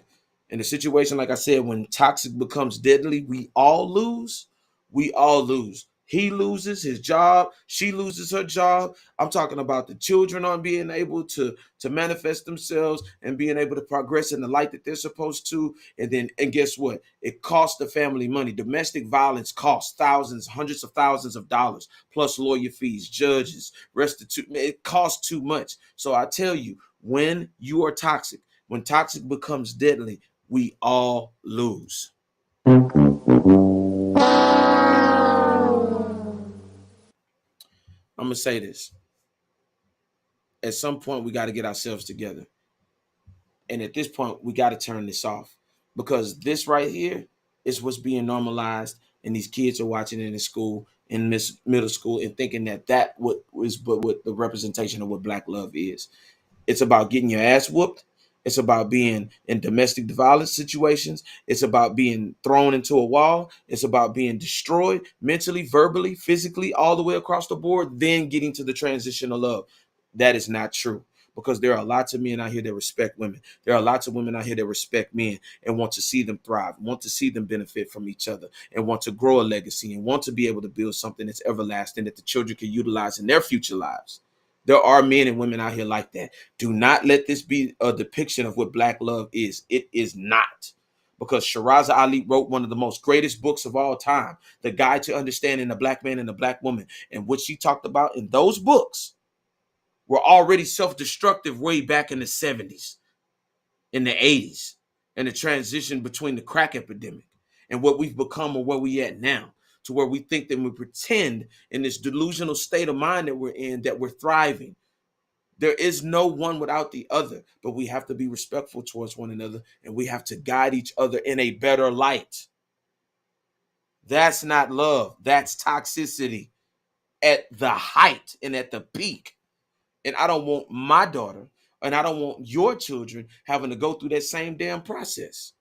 In a situation, like I said, when toxic becomes deadly, we all lose. We all lose. He loses his job. She loses her job. I'm talking about the children on being able to manifest themselves and being able to progress in the light that they're supposed to. And guess what? It costs the family money. Domestic violence costs thousands, hundreds of thousands of dollars, plus lawyer fees, judges, restitution. It costs too much. So I tell you, when you are toxic, when toxic becomes deadly, we all lose. I'm going to say this. At some point, we got to get ourselves together. And at this point, we got to turn this off. Because this right here is what's being normalized. And these kids are watching it in school, in middle school, and thinking that what the representation of what Black love is. It's about getting your ass whooped. It's about being in domestic violence situations. It's about being thrown into a wall. It's about being destroyed mentally, verbally, physically, all the way across the board, then getting to the transition of love. That is not true because there are lots of men out here that respect women. There are lots of women out here that respect men and want to see them thrive, want to see them benefit from each other, and want to grow a legacy and want to be able to build something that's everlasting that the children can utilize in their future lives. There are men and women out here like that. Do not let this be a depiction of what Black love is. It is not. Because Shiraza Ali wrote one of the most greatest books of all time, The Guide to Understanding the Black Man and the Black Woman. And what she talked about in those books were already self-destructive way back in the 70s, in the 80s, and the transition between the crack epidemic and what we've become or where we at now, to where we think that we pretend in this delusional state of mind that we're in, that we're thriving. There is no one without the other, but we have to be respectful towards one another and we have to guide each other in a better light. That's not love. That's toxicity at the height and at the peak. And I don't want my daughter and I don't want your children having to go through that same damn process.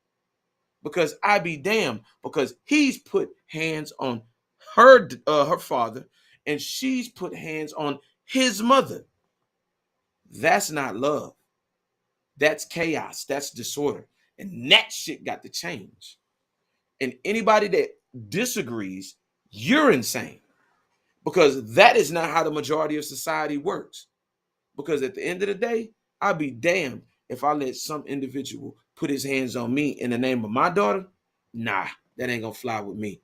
Because I be damned, because he's put hands on her father and she's put hands on his mother. That's not love. That's chaos. That's disorder. And that shit got to change. And anybody that disagrees, you're insane. Because that is not how the majority of society works. Because at the end of the day, I'd be damned if I let some individual put his hands on me in the name of my daughter. Nah, that ain't gonna fly with me.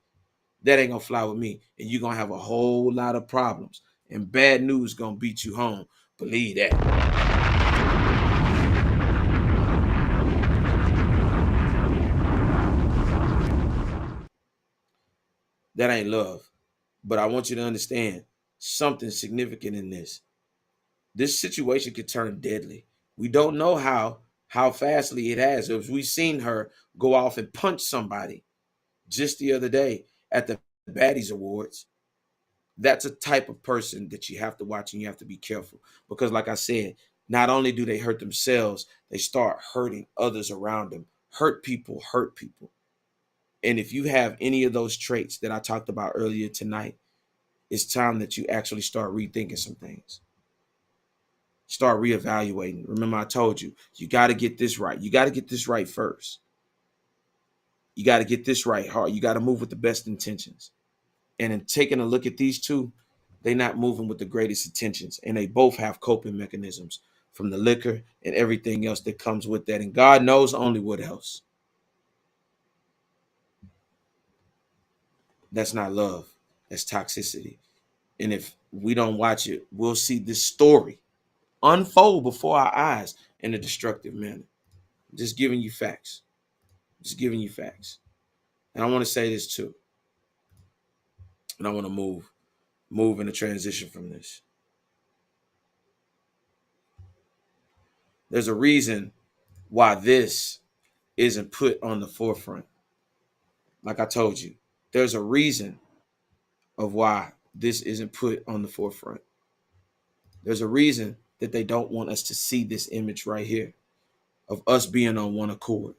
That ain't gonna fly with me. And you're gonna have a whole lot of problems. And bad news gonna beat you home. Believe that. That ain't love. But I want you to understand something significant in this. This situation could turn deadly. We don't know how fastly it has. If we've seen her go off and punch somebody just the other day at the Baddies Awards. That's a type of person that you have to watch and you have to be careful because, like I said, not only do they hurt themselves, they start hurting others around them. Hurt people hurt people. And if you have any of those traits that I talked about earlier tonight, it's time that you actually start rethinking some things. Start reevaluating. Remember, I told you, you got to get this right. You got to get this right first. You got to get this right hard. You got to move with the best intentions. And in taking a look at these two, they're not moving with the greatest intentions. And they both have coping mechanisms from the liquor and everything else that comes with that. And God knows only what else. That's not love. That's toxicity. And if we don't watch it, we'll see this story unfold before our eyes in a destructive manner. Just giving you facts. Just giving you facts. And I want to say this too. And I want to move in a transition from this. There's a reason why this isn't put on the forefront. Like I told you, there's a reason of why this isn't put on the forefront. There's a reason that they don't want us to see this image right here of us being on one accord.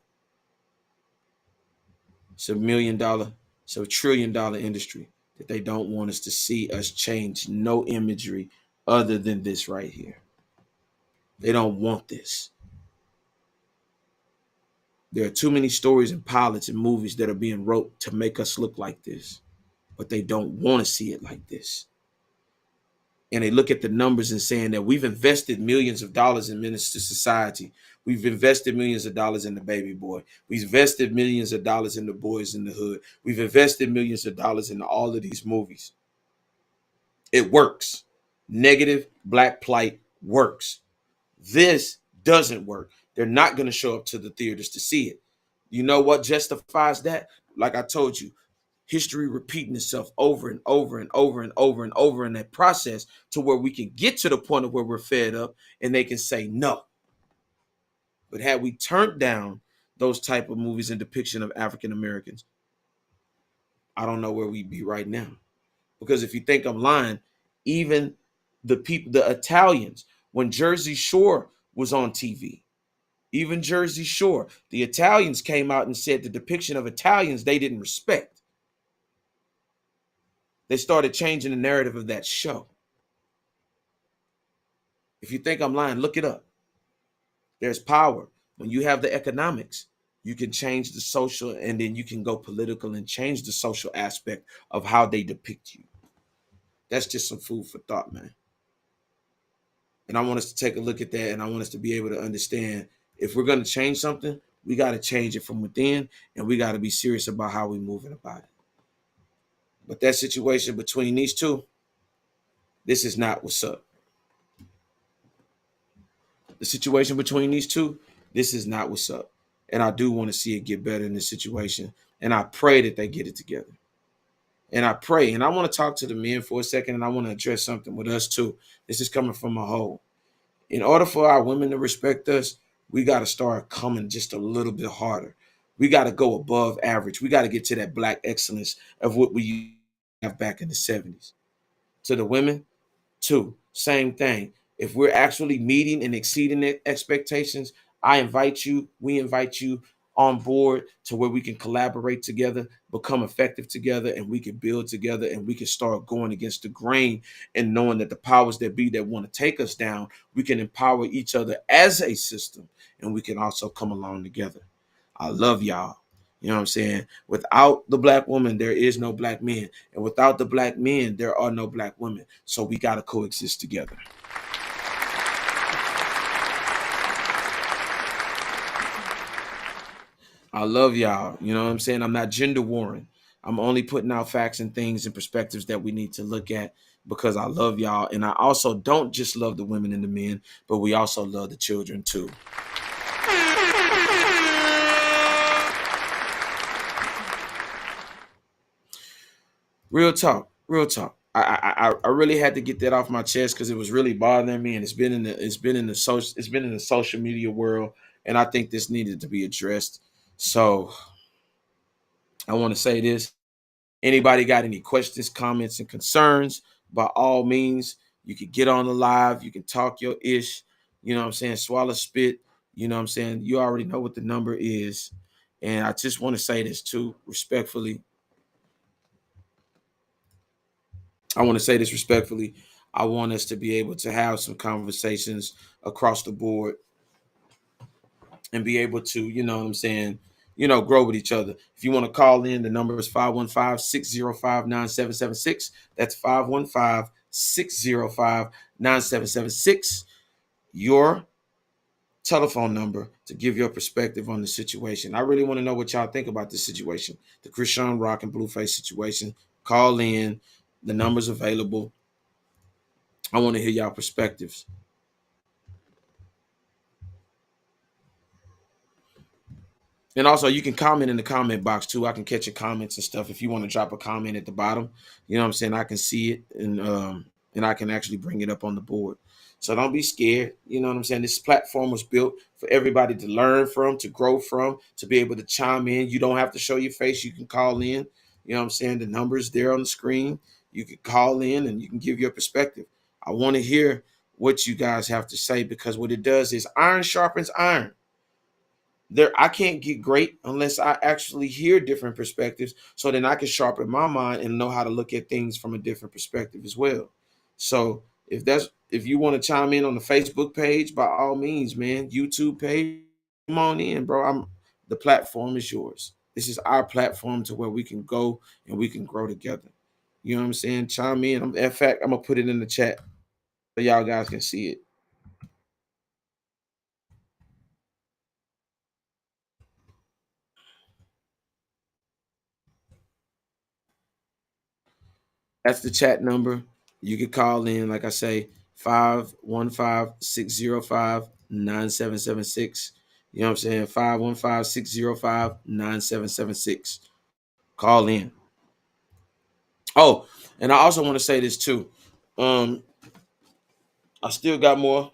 It's $1 million, it's $1 trillion industry that they don't want us to see us change no imagery other than this right here. They don't want this. There are too many stories and pilots and movies that are being wrote to make us look like this, but they don't want to see it like this. And they look at the numbers and saying that we've invested millions of dollars in Minister Society. We've invested millions of dollars in the baby boy. We've invested millions of dollars in the boys in the hood. We've invested millions of dollars in all of these movies. It works. Negative black plight works. This doesn't work. They're not going to show up to the theaters to see it. You know what justifies that? Like I told you, history repeating itself over and over and over and over and over in that process to where we can get to the point of where we're fed up and they can say no. But had we turned down those type of movies and depiction of African Americans, I don't know where we'd be right now. Because if you think I'm lying, even the people, the Italians, when Jersey Shore was on TV, even Jersey Shore, the Italians came out and said the depiction of Italians they didn't respect. They started changing the narrative of that show. If you think I'm lying, look it up. There's power. When you have the economics, you can change the social and then you can go political and change the social aspect of how they depict you. That's just some food for thought, man. And I want us to take a look at that and I want us to be able to understand if we're going to change something, we got to change it from within and we got to be serious about how we're moving about it. But that situation between these two, this is not what's up. The situation between these two, this is not what's up. And I do want to see it get better in this situation. And I pray that they get it together. And I pray, and I want to talk to the men for a second, and I want to address something with us too. This is coming from a whole. In order for our women to respect us, we got to start coming just a little bit harder. We got to go above average. We got to get to that black excellence of what we have back in the 70s. To the women, too, same thing. If we're actually meeting and exceeding expectations, we invite you on board to where we can collaborate together, become effective together, and we can build together and we can start going against the grain and knowing that the powers that be that want to take us down, we can empower each other as a system and we can also come along together. I love y'all. You know what I'm saying? Without the black woman, there is no black men. And without the black men, there are no black women. So we got to coexist together. I love y'all. You know what I'm saying? I'm not gender warring. I'm only putting out facts and things and perspectives that we need to look at because I love y'all. And I also don't just love the women and the men, but we also love the children too. Real talk. I really had to get that off my chest because it was really bothering me, and it's been in the social media world, and I think this needed to be addressed. So I want to say this. Anybody got any questions, comments, and concerns, by all means, you can get on the live. You can talk your ish. You know what I'm saying? Swallow spit. You know what I'm saying? You already know what the number is. And I just want to say this too, respectfully. I want to say this respectfully. I want us to be able to have some conversations across the board and be able to, you know what I'm saying, grow with each other. If you want to call in, the number is 515-605-9776. That's 515-605-9776. Your telephone number to give your perspective on the situation. I really want to know what y'all think about this situation, the Chrisean Rock and Blueface situation. Call in. The number's available. I want to hear y'all perspectives. And also, you can comment in the comment box too. I can catch your comments and stuff. If you want to drop a comment at the bottom, you know what I'm saying, I can see it, and I can actually bring it up on the board. So don't be scared. You know what I'm saying? This platform was built for everybody to learn from, to grow from, to be able to chime in. You don't have to show your face. You can call in. You know what I'm saying? The number's there on the screen. You can call in and you can give your perspective. I want to hear what you guys have to say, because what it does is iron sharpens iron. I can't get great unless I actually hear different perspectives, so then I can sharpen my mind and know how to look at things from a different perspective as well. So if you want to chime in on the Facebook page, by all means, man, YouTube page, come on in, bro. The platform is yours. This is our platform to where we can go and we can grow together. You know what I'm saying? Chime in. In fact, I'm gonna put it in the chat so y'all guys can see it. That's the chat number. You can call in, like I say, 515-605-9776. You know what I'm saying? 515-605-9776. Call in. Oh, and I also want to say this too. I still got more.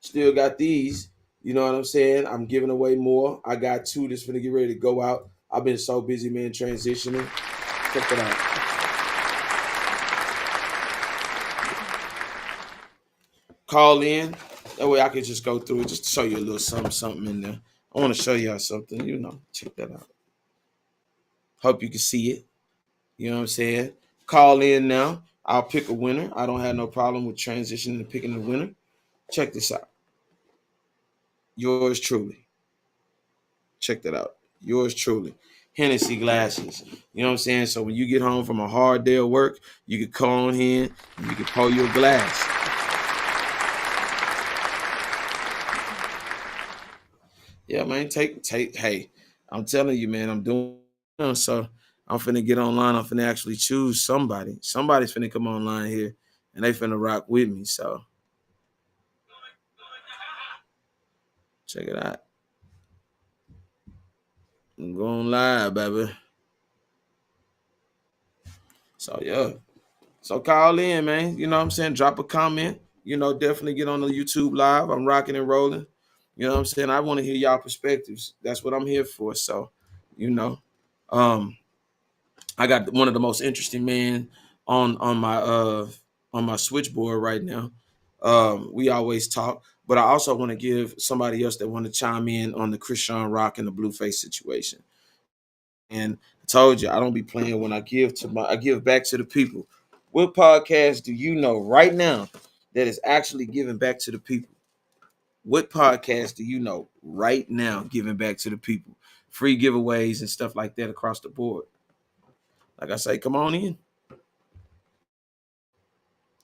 Still got these. You know what I'm saying? I'm giving away more. I got two that's gonna get ready to go out. I've been so busy, man, transitioning. Check it out. Call in. That way I can just go through it, just to show you a little something in there. I want to show y'all something, check that out. Hope you can see it. You know what I'm saying? Call in now. I'll pick a winner. I don't have no problem with transitioning and picking a winner. Check this out. Yours truly. Check that out. Yours truly. Hennessy glasses. You know what I'm saying? So when you get home from a hard day of work, you can call on in and you can pour your glass. Yeah, man, take. Hey, I'm telling you, man, I'm doing so. I'm finna get online. I'm finna actually choose somebody. Somebody's finna come online here, and they finna rock with me. So check it out. I'm going live, baby. So yeah. So call in, man. You know what I'm saying? Drop a comment. Definitely get on the YouTube live. I'm rocking and rolling. You know what I'm saying? I want to hear y'all perspectives. That's what I'm here for. So, I got one of the most interesting men on my switchboard right now. We always talk, but I also want to give somebody else that want to chime in on the Chrisean Rock and the Blueface situation. And I told you I don't be playing when I give back to the people. What podcast do you know right now that is actually giving back to the people? What podcast do you know right now giving back to the people? Free giveaways and stuff like that across the board. Like I say, come on in.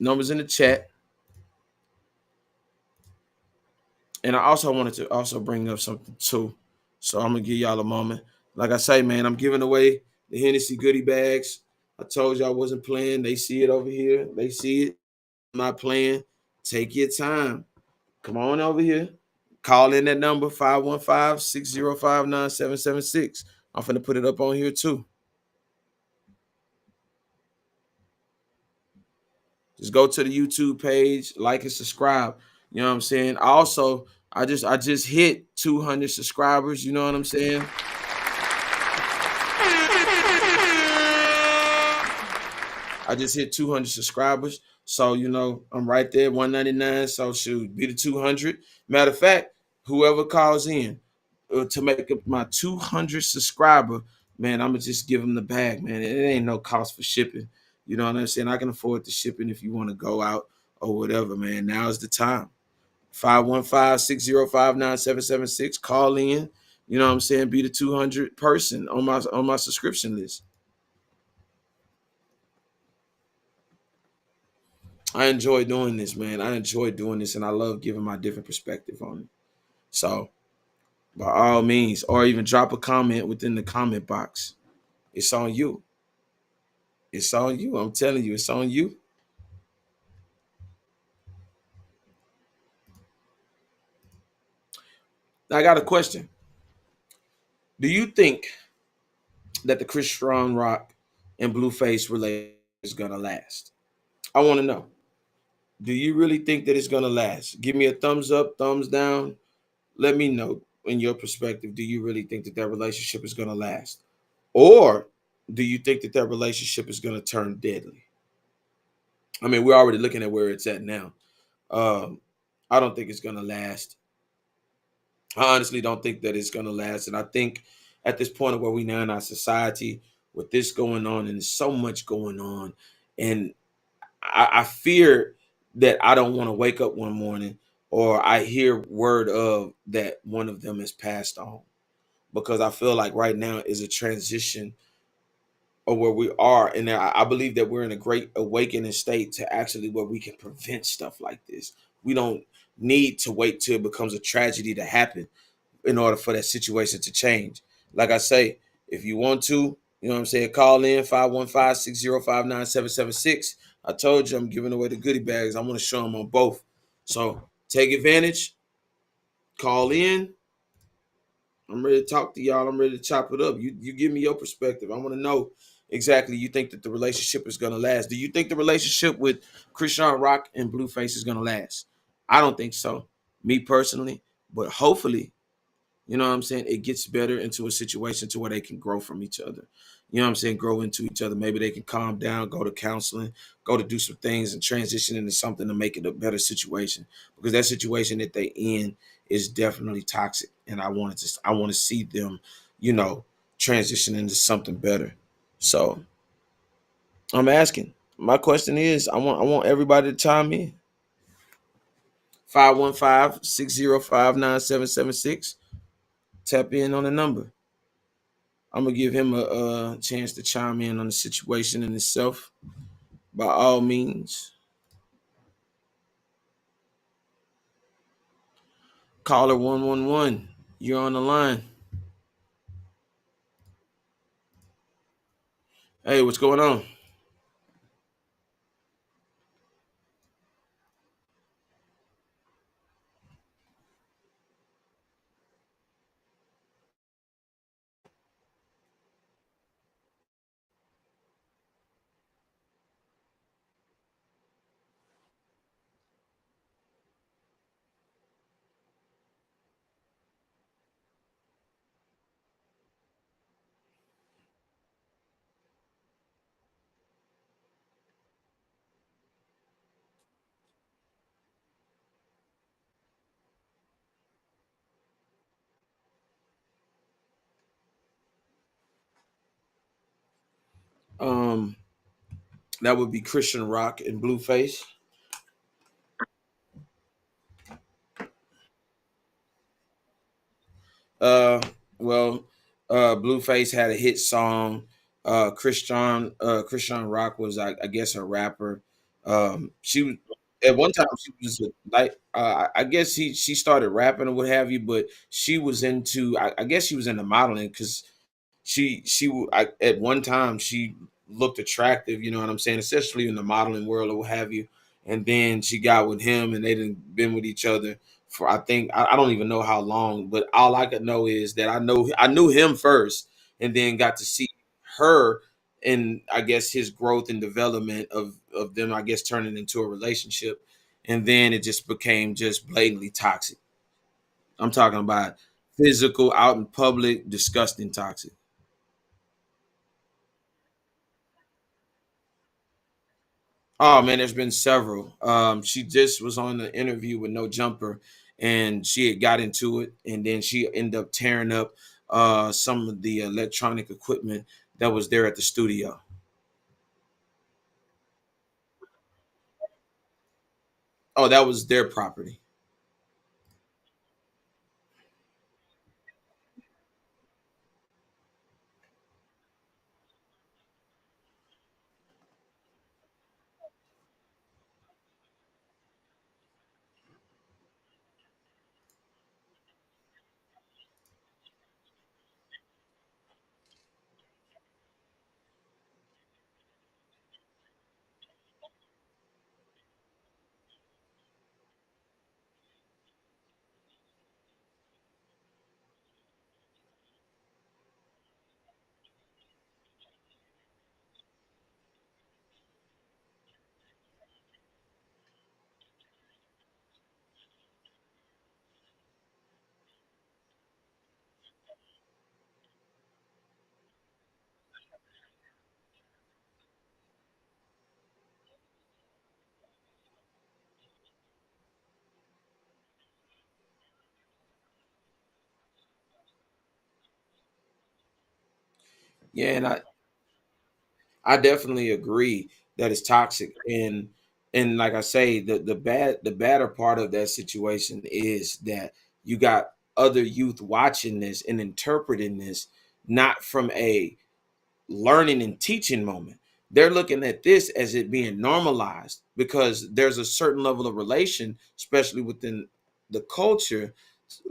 Numbers in the chat. And I also wanted to also bring up something too. So I'm gonna give y'all a moment. Like I say, man, I'm giving away the Hennessy goodie bags. I told you I wasn't playing. They see it over here. They see it. I'm not playing. Take your time. Come on over here. Call in that number, 515-605-9776. I'm finna put it up on here too. Just go to the YouTube page, like and subscribe. You know what I'm saying? Also, I just hit 200 subscribers. You know what I'm saying? I just hit 200 subscribers. So, I'm right there, 199. So, shoot, be the 200. Matter of fact, whoever calls in to make up my 200 subscriber, man, I'm going to just give them the bag, man. It ain't no cost for shipping. You know what I'm saying? I can afford the shipping if you want to go out or whatever, man. Now is the time. 515-605-9776. Call in. You know what I'm saying? Be the 200 person on my subscription list. I enjoy doing this, man. I enjoy doing this, and I love giving my different perspective on it. So, by all means, or even drop a comment within the comment box. It's on you. It's on you. I'm telling you, it's on you. I got a question. Do you think that the Chrisean Rock and Blueface relationship is gonna last? I want to know. Do you really think that it's gonna last? Give me a thumbs up, thumbs down. Let me know in your perspective. Do you really think that that relationship is gonna last, or do you think that that relationship is gonna turn deadly? I mean, we're already looking at where it's at now. Um, I don't think it's gonna last. I honestly don't think that it's gonna last, and I think at this point of where we now in our society, with this going on, and there's so much going on, and I fear that I don't want to wake up one morning or I hear word of that one of them has passed on, because I feel like right now is a transition of where we are, and I believe that we're in a great awakening state to actually where we can prevent stuff like this. We don't need to wait till it becomes a tragedy to happen in order for that situation to change. Like I say, if you want to, you know what I'm saying, call in 515-605-9776. I told you I'm giving away the goodie bags. I want to show them on both. So take advantage, call in. I'm ready to talk to y'all. I'm ready to chop it up. You give me your perspective. I want to know exactly, you think that the relationship is going to last. Do you think the relationship with Chrisean Rock and Blueface is going to last? I don't think so, me personally, but hopefully, you know what I'm saying, it gets better into a situation to where they can grow from each other. You know what I'm saying? Grow into each other. Maybe they can calm down, go to counseling, go to do some things and transition into something to make it a better situation. Because that situation that they in is definitely toxic. And I want to see them, transition into something better. So I'm asking. My question is, I want everybody to chime in. 515-605-9776. Tap in on the number. I'm gonna give him a chance to chime in on the situation in itself. By all means, caller 111. You're on the line. Hey, what's going on? Um, that would be Chrisean Rock and Blueface. Uh, well, Blueface had a hit song. Chrisean Rock was, I guess, a rapper. She was at one time she was like, I guess she started rapping or what have you, but she was into, I guess she was into modeling, because at one time she looked attractive, you know what I'm saying, especially in the modeling world or what have you. And then she got with him, and they didn't been with each other for, I think, I don't even know how long, but all I could know is that I knew him first, and then got to see her, and I guess his growth and development of them, I guess, turning into a relationship, and then it just became just blatantly toxic. I'm talking about physical, out in public, disgusting, toxic. Oh man, there's been several. She just was on the interview with No Jumper, and she had got into it, and then she ended up tearing up some of the electronic equipment that was there at the studio. Oh, that was their property. Yeah, and I definitely agree that it's toxic, and like I say, the badder part of that situation is that you got other youth watching this and interpreting this not from a learning and teaching moment. They're looking at this as it being normalized because there's a certain level of relation, especially within the culture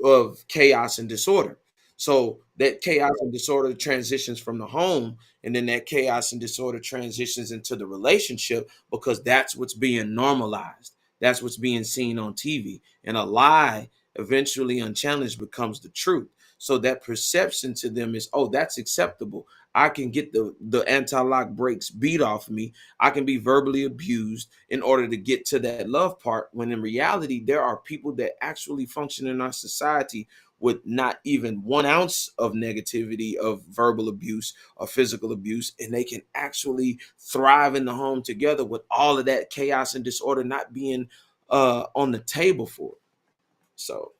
of chaos and disorder. So that chaos and disorder transitions from the home, and then that chaos and disorder transitions into the relationship because that's what's being normalized. That's what's being seen on TV. And a lie eventually unchallenged becomes the truth. So that perception to them is, oh, that's acceptable. I can get the anti-lock brakes beat off me. I can be verbally abused in order to get to that love part. When in reality, there are people that actually function in our society with not even 1 ounce of negativity of verbal abuse or physical abuse, and they can actually thrive in the home together with all of that chaos and disorder not being on the table for it. So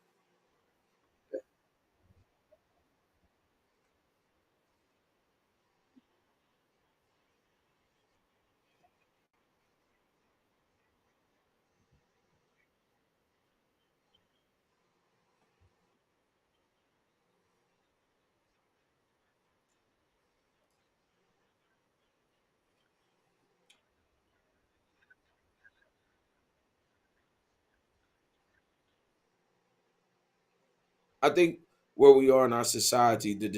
I think where we are in our society, the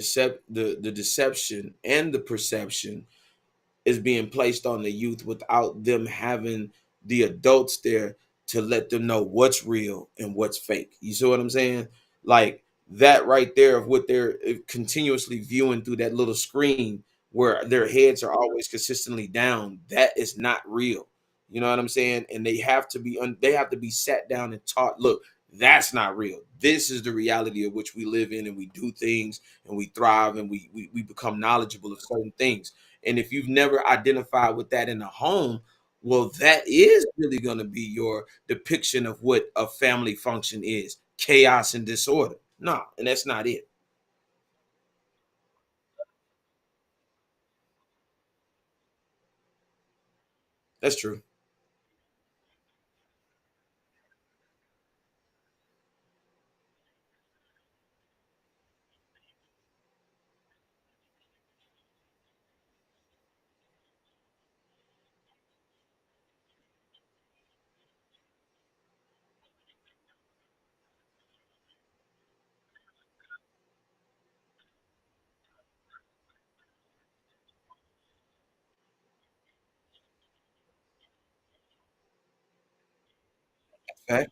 deception and the perception is being placed on the youth without them having the adults there to let them know what's real and what's fake. You see what I'm saying? Like that right there of what they're continuously viewing through that little screen where their heads are always consistently down. That is not real. You know what I'm saying? And they have to be they have to be sat down and taught, look, that's not real. This is the reality of which we live in, and we do things and we thrive, and we become knowledgeable of certain things. And if you've never identified with that in a home, well, that is really going to be your depiction of what a family function is: chaos and disorder. No, and that's not it. That's true. Okay.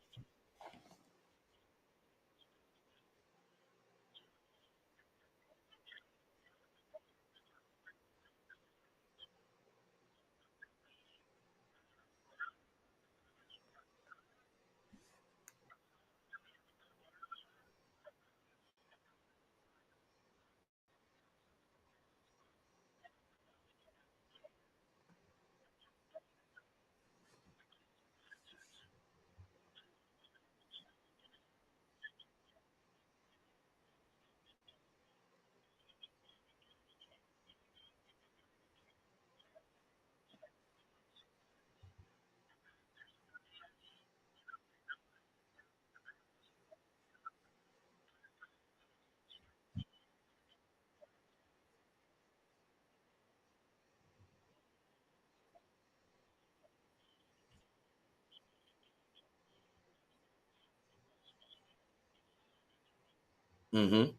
Mm-hmm.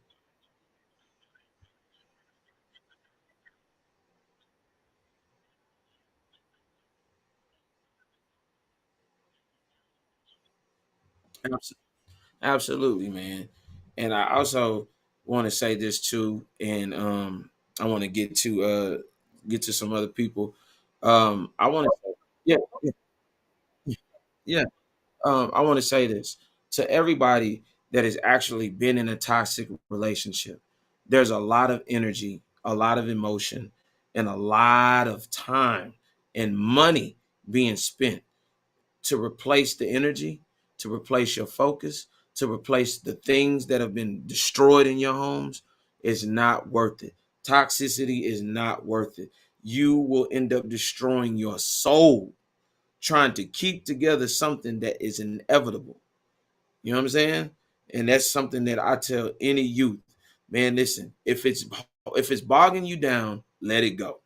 Absolutely, man. And I also want to say this too, and I want to get to some other people. I want to, yeah, yeah, yeah. I want to say this to everybody that has actually been in a toxic relationship. There's a lot of energy, a lot of emotion, and a lot of time and money being spent to replace the energy, to replace your focus, to replace the things that have been destroyed in your homes is not worth it. Toxicity is not worth it. You will end up destroying your soul trying to keep together something that is inevitable. You know what I'm saying? And that's something that I tell any youth, man, listen, if it's bogging you down, let it go.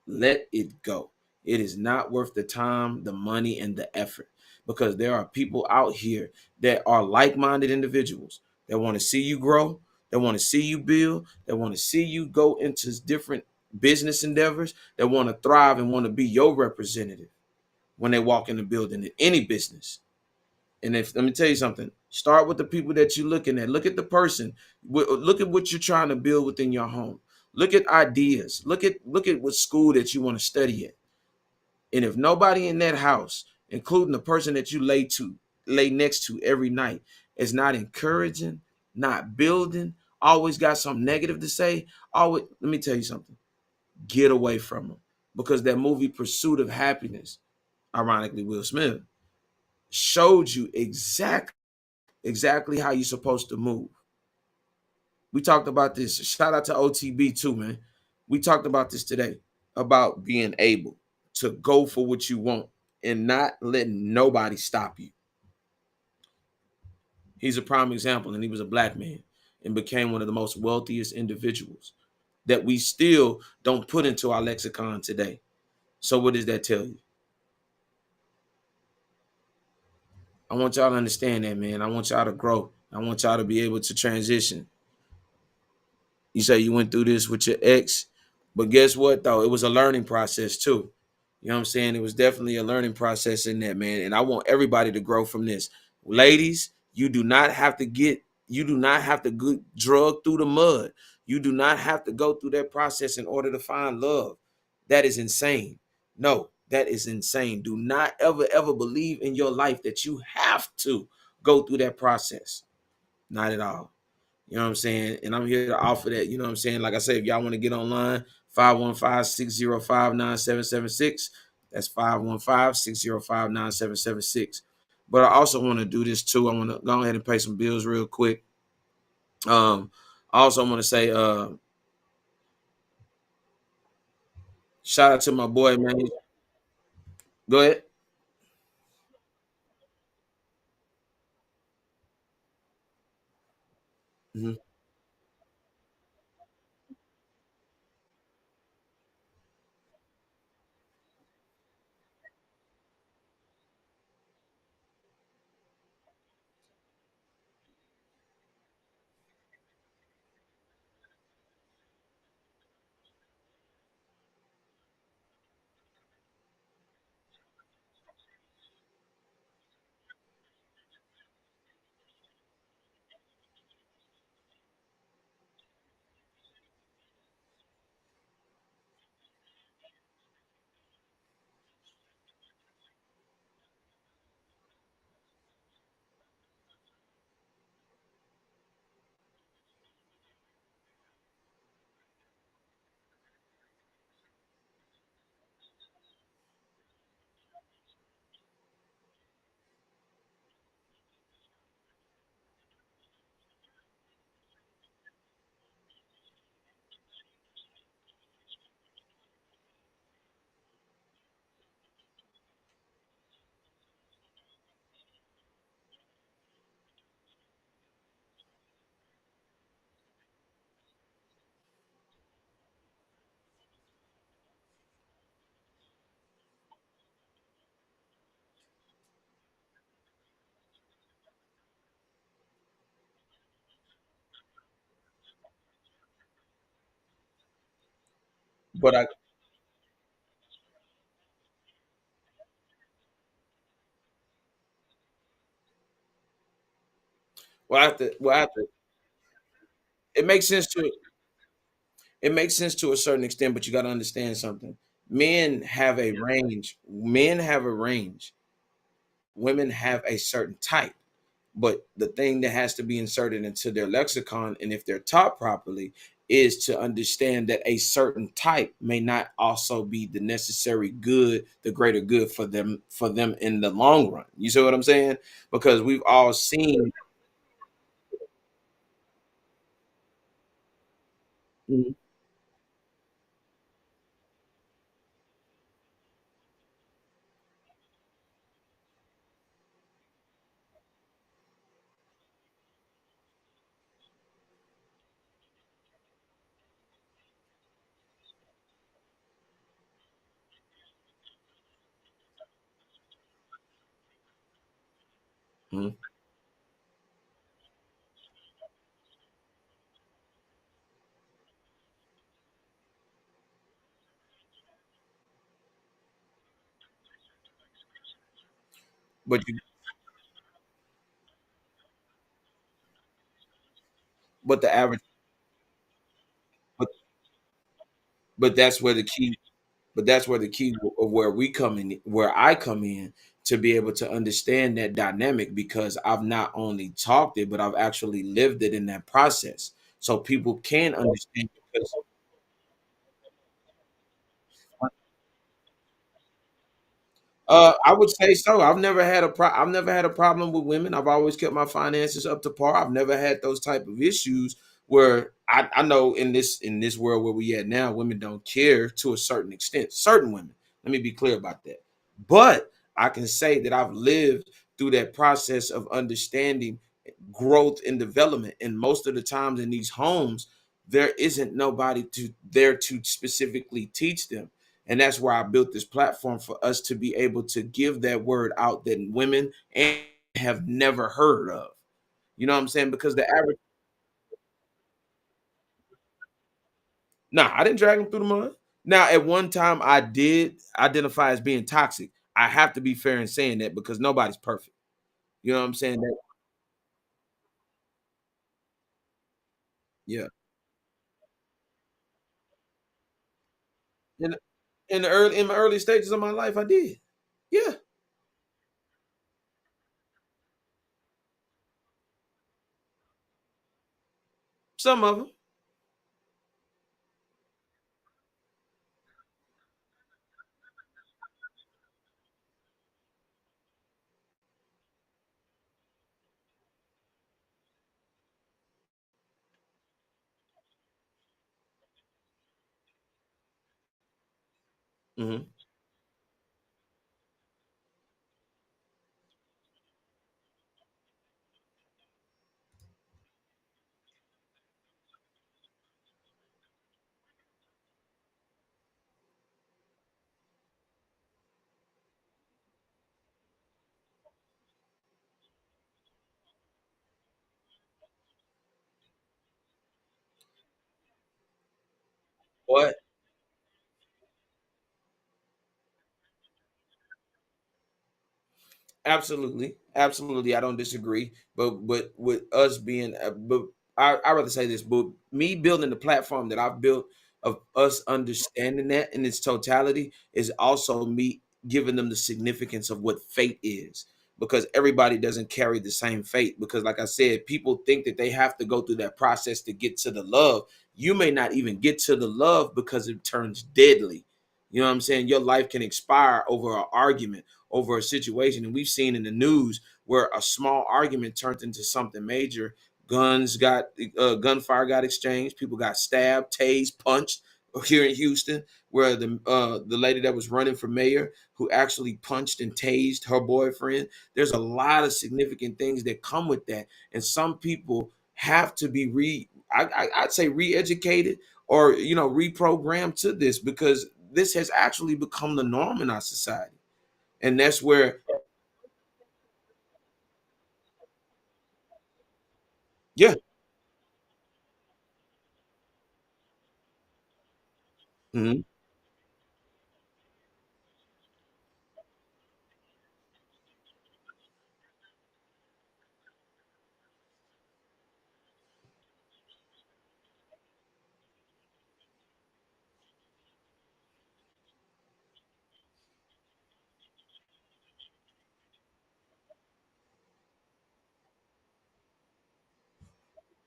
Let it go. It is not worth the time, the money, and the effort because there are people out here that are like minded individuals that want to see you grow, that want to see you build, that want to see you go into different business endeavors, that want to thrive and want to be your representative when they walk in the building in any business. And if let me tell you something, start with the people that you're looking at. Look at the person. Look at what you're trying to build within your home. Look at ideas. Look at what school that you want to study at. And if nobody in that house, including the person that you lay next to every night, is not encouraging, not building, always got something negative to say, always let me tell you something. Get away from them. Because that movie Pursuit of Happiness, ironically, Will Smith, showed you exactly how you're supposed to move. We talked about this. Shout out to OTB too, man. We talked about this today about being able to go for what you want and not letting nobody stop you. He's a prime example, and he was a black man and became one of the most wealthiest individuals that we still don't put into our lexicon today. So, what does that tell you? I want y'all to understand that, man. I want y'all to grow. I want y'all to be able to transition. You say you went through this with your ex, but guess what though? It was a learning process too. You know what I'm saying? It was definitely a learning process in that, man. And I want everybody to grow from this. Ladies, you do not have to get drugged through the mud. You do not have to go through that process in order to find love. That is insane. No, that is insane. Do not ever believe in your life that you have to go through that process. Not at all. You know what I'm saying? And I'm here to offer that. You know what I'm saying? Like I said, if y'all want to get online, 515-605-9776. That's 515-605-9776. But I also want to do this too. I want to go ahead and pay some bills real quick. I also want to say shout out to my boy, man. Go ahead. Mhm. but I well, I have to, it makes sense to it makes sense to a certain extent, but you got to understand something. Men have a range. Men have a range. Women have a certain type. But the thing that has to be inserted into their lexicon, and if they're taught properly, is to understand that a certain type may not also be the necessary good, the greater good for them in the long run. You see what I'm saying? Because we've all seen. Mhm. Mhm. But you, but the average, but but that's where the key But that's where the key of where we come in, where I come in, to be able to understand that dynamic, because I've not only talked it, but I've actually lived it in that process. So people can understand because I would say so. I've never had a problem with women. I've always kept my finances up to par. I've never had those type of issues where I know in this world where we at now, women don't care to a certain extent. Certain women. Let me be clear about that. But I can say that I've lived through that process of understanding growth and development. And most of the times in these homes, there isn't nobody to there to specifically teach them. And that's why I built this platform for us to be able to give that word out that women and have never heard of. You know what I'm saying? Because the average, nah, I didn't drag them through the mud. Now, at one time, I did identify as being toxic. I have to be fair in saying that because nobody's perfect. You know what I'm saying? That, yeah. In in my early stages of my life, I did. Yeah, some of them. Mhm. What? Absolutely, absolutely. I don't disagree. But with us being, but I rather say this. But me building the platform that I've built of us understanding that in its totality is also me giving them the significance of what fate is. Because everybody doesn't carry the same fate. Because, like I said, people think that they have to go through that process to get to the love. You may not even get to the love because it turns deadly. You know what I'm saying? Your life can expire over an argument, over a situation. And we've seen in the news where a small argument turned into something major. Gunfire got exchanged. People got stabbed, tased, punched here in Houston, where the lady that was running for mayor who actually punched and tased her boyfriend. There's a lot of significant things that come with that, and some people have to be I'd say re-educated or reprogrammed to this, because this has actually become the norm in our society. And that's where, yeah. Mhm.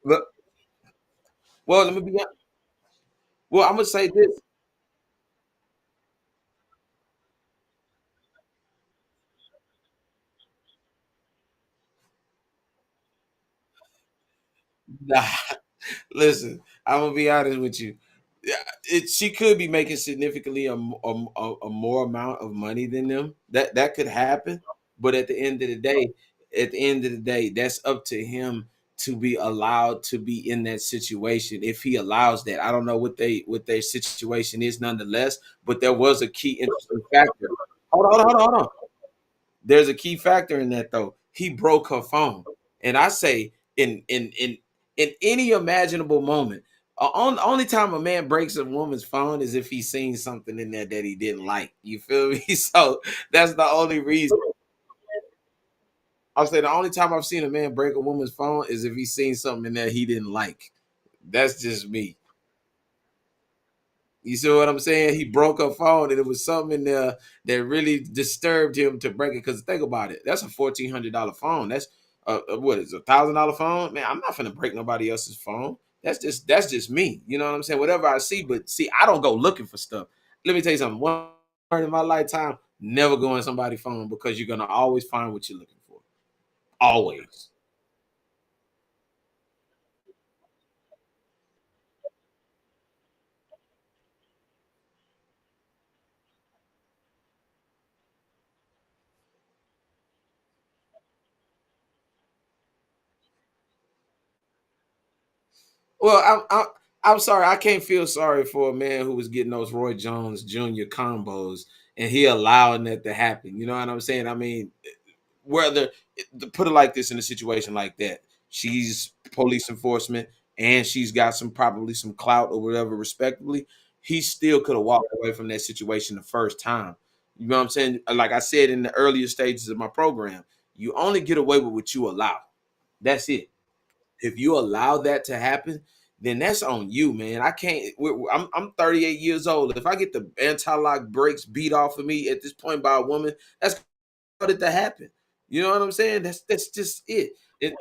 But well, let me be hon- well. I'm gonna say this. Nah, listen, I'm gonna be honest with you. Yeah, she could be making significantly a more amount of money than them. That could happen, but at the end of the day, that's up to him to be allowed to be in that situation. If he allows that, I don't know what their situation is, nonetheless. But there was a key interesting factor. Hold on. There's a key factor in that though. He broke her phone, and I say in any imaginable moment, only time a man breaks a woman's phone is if he's seen something in there that he didn't like. You feel me? So that's the only reason. I'll say the only time I've seen a man break a woman's phone is if he's seen something in there he didn't like. That's just me. You see what I'm saying? He broke her phone, and it was something in there that really disturbed him to break it. Because think about it, that's a $1,400 phone. That's what is $1,000 phone? Man, I'm not gonna break nobody else's phone. That's just me. You know what I'm saying? Whatever I see, but see, I don't go looking for stuff. Let me tell you something. One in my lifetime, never go in somebody's phone because you're gonna always find what you're looking for. Always. Well, I'm sorry. I can't feel sorry for a man who was getting those Roy Jones Jr. combos and he allowing that to happen. You know what I'm saying? I mean, whether to put it like this in a situation like that, she's police enforcement and she's got some probably some clout or whatever, respectively. He still could have walked away from that situation the first time. You know what I'm saying? Like I said in the earlier stages of my program, you only get away with what you allow. That's it. If you allow that to happen, then that's on you, man. I can't. I'm 38 years old. If I get the anti-lock brakes beat off of me at this point by a woman, that's what it to happen. You know what I'm saying? That's just it. And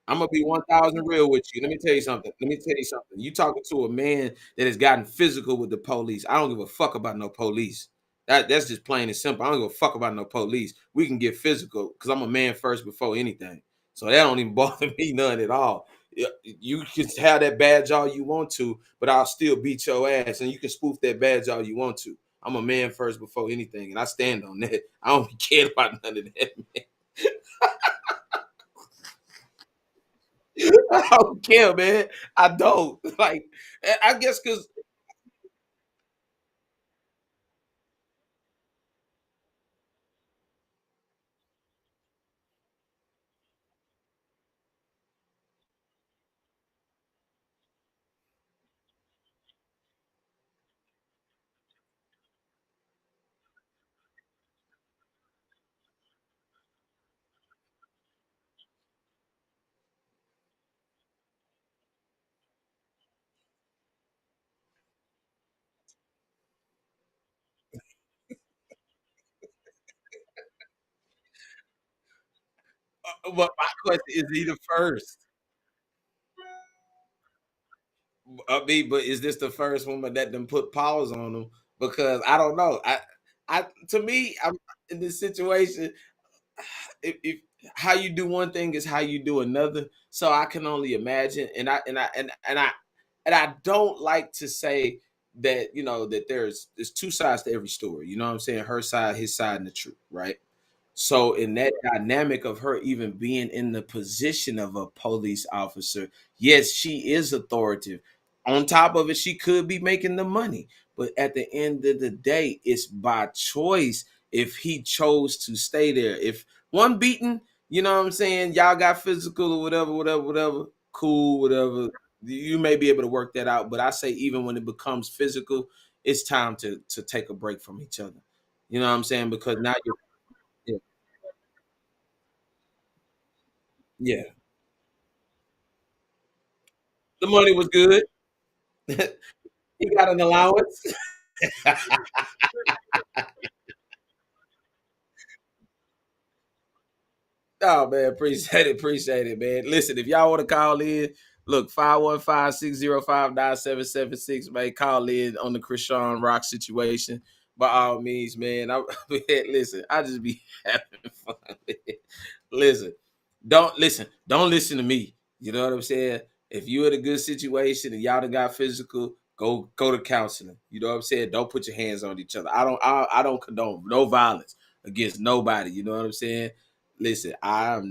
I'm gonna be 1,000 real with you. Let me tell you something. Let me tell you something. You talking to a man that has gotten physical with the police. I don't give a fuck about no police. That's just plain and simple. I don't give a fuck about no police. We can get physical because I'm a man first before anything. So that don't even bother me none at all. You can have that badge all you want to, but I'll still beat your ass, and you can spoof that badge all you want to. I'm a man first before anything, and I stand on that. I don't care about none of that, man. I don't care, man. I don't. Like, I guess because but my question is he the first? I mean, but is this the first woman that them put pause on him? Because I don't know. I to me, I'm in this situation. If how you do one thing is how you do another. So I can only imagine, and I don't like to say that that there's two sides to every story. You know what I'm saying? Her side, his side, and the truth, right? So in that dynamic of her even being in the position of a police officer, yes, she is authoritative. On top of it, she could be making the money. But at the end of the day, it's by choice if he chose to stay there. If one beating, You know what I'm saying? Y'all got physical or whatever. Cool, whatever. You may be able to work that out, but I say even when it becomes physical, it's time to take a break from each other. You know what I'm saying? Because now you're yeah, yeah. The money was good. He got an allowance. Oh man, appreciate it, man. Listen, if y'all want to call in, look, 515-605-9776, man. Call in on the Chrisean Rock situation. By all means, man. Listen, I just be having fun with it. Listen, don't listen to me. You know what I'm saying? If you're in a good situation and y'all done got physical, go to counseling. You know what I'm saying? Don't put your hands on each other. I don't condone no violence against nobody. You know what I'm saying? Listen, I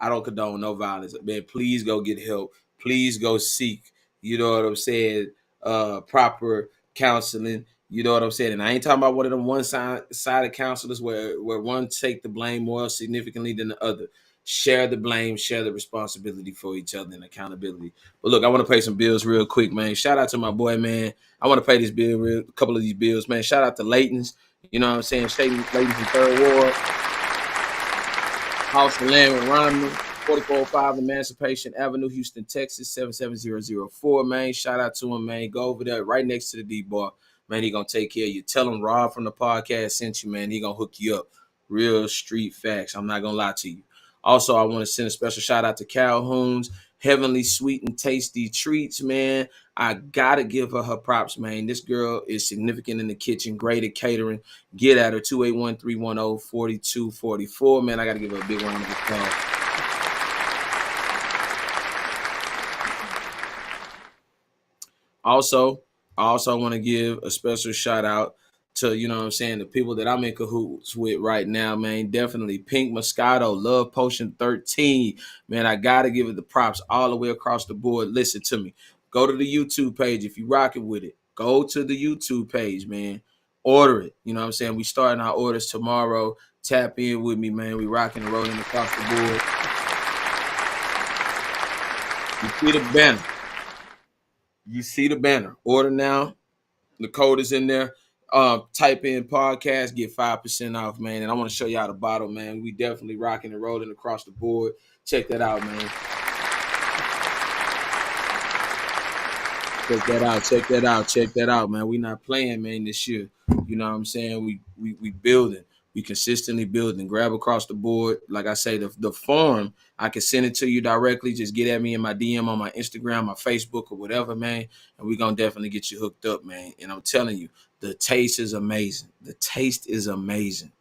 don't condone no violence. Man, please go get help. Please go seek, you know what I'm saying, proper counseling. You know what I'm saying? And I ain't talking about one of them one-sided counselors where one take the blame more significantly than the other. Share the blame, share the responsibility for each other and accountability. But look, I want to pay some bills real quick, man. Shout out to my boy, man. I want to pay this bill, a couple of these bills, man. Shout out to Layton's. You know what I'm saying? Layton's in Third Ward. House and land with Romney, 4405 Emancipation Avenue, Houston, Texas, 77004, man. Shout out to him, man. Go over there right next to the D-Bar. Man, he gonna take care of you. Tell him Rob from the podcast sent you, man. He gonna hook you up. Real street facts. I'm not gonna lie to you. Also, I want to send a special shout out to Calhoun's Heavenly Sweet and Tasty Treats, man. I gotta give her props, man. This girl is significant in the kitchen, great at catering. Get at her, 281-310-4244. Man, I got to give her a big round of applause. Also, I also want to give a special shout out to, you know what I'm saying, the people that I'm in cahoots with right now, man. Definitely Pink Moscato, Love Potion 13. Man, I got to give it the props all the way across the board. Listen to me. Go to the YouTube page if you rocking with it. Go to the YouTube page, man. Order it. You know what I'm saying? We starting our orders tomorrow. Tap in with me, man. We rocking and rolling across the board. You see the banner. You see the banner. Order now. The code is in there. Type in podcast, get 5% off, man. And I want to show y'all the bottle, man. We definitely rocking and rolling across the board. Check that out, man. Check that out, man. We not playing, man, this year. You know what I'm saying? We building. We consistently building. Grab across the board. Like I say, the form, I can send it to you directly. Just get at me in my DM on my Instagram, my Facebook, or whatever, man. And we're going to definitely get you hooked up, man. And I'm telling you, the taste is amazing. The taste is amazing.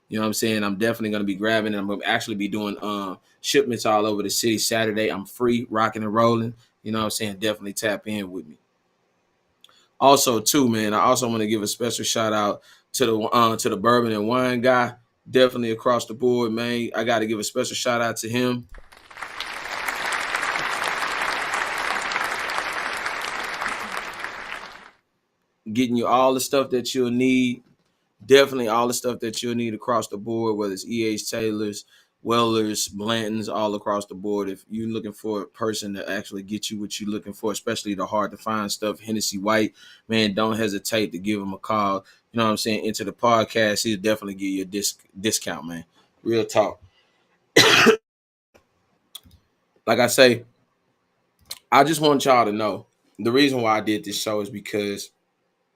You know what I'm saying? I'm definitely going to be grabbing it. I'm going to actually be doing shipments all over the city Saturday. I'm free, rocking and rolling. You know what I'm saying? Definitely tap in with me. Also, too, man, I also want to give a special shout out to the bourbon and wine guy. Definitely across the board, man. I got to give a special shout out to him. Getting you all the stuff that you'll need. Definitely all the stuff that you'll need across the board, whether it's E.H. Taylor's, Weller's, Blanton's, all across the board. If you're looking for a person to actually get you what you're looking for, especially the hard to find stuff, Hennessy White, man, don't hesitate to give him a call. You know what I'm saying? Into the podcast, he'll definitely give you a discount, man. Real talk. Like I say, I just want y'all to know the reason why I did this show is because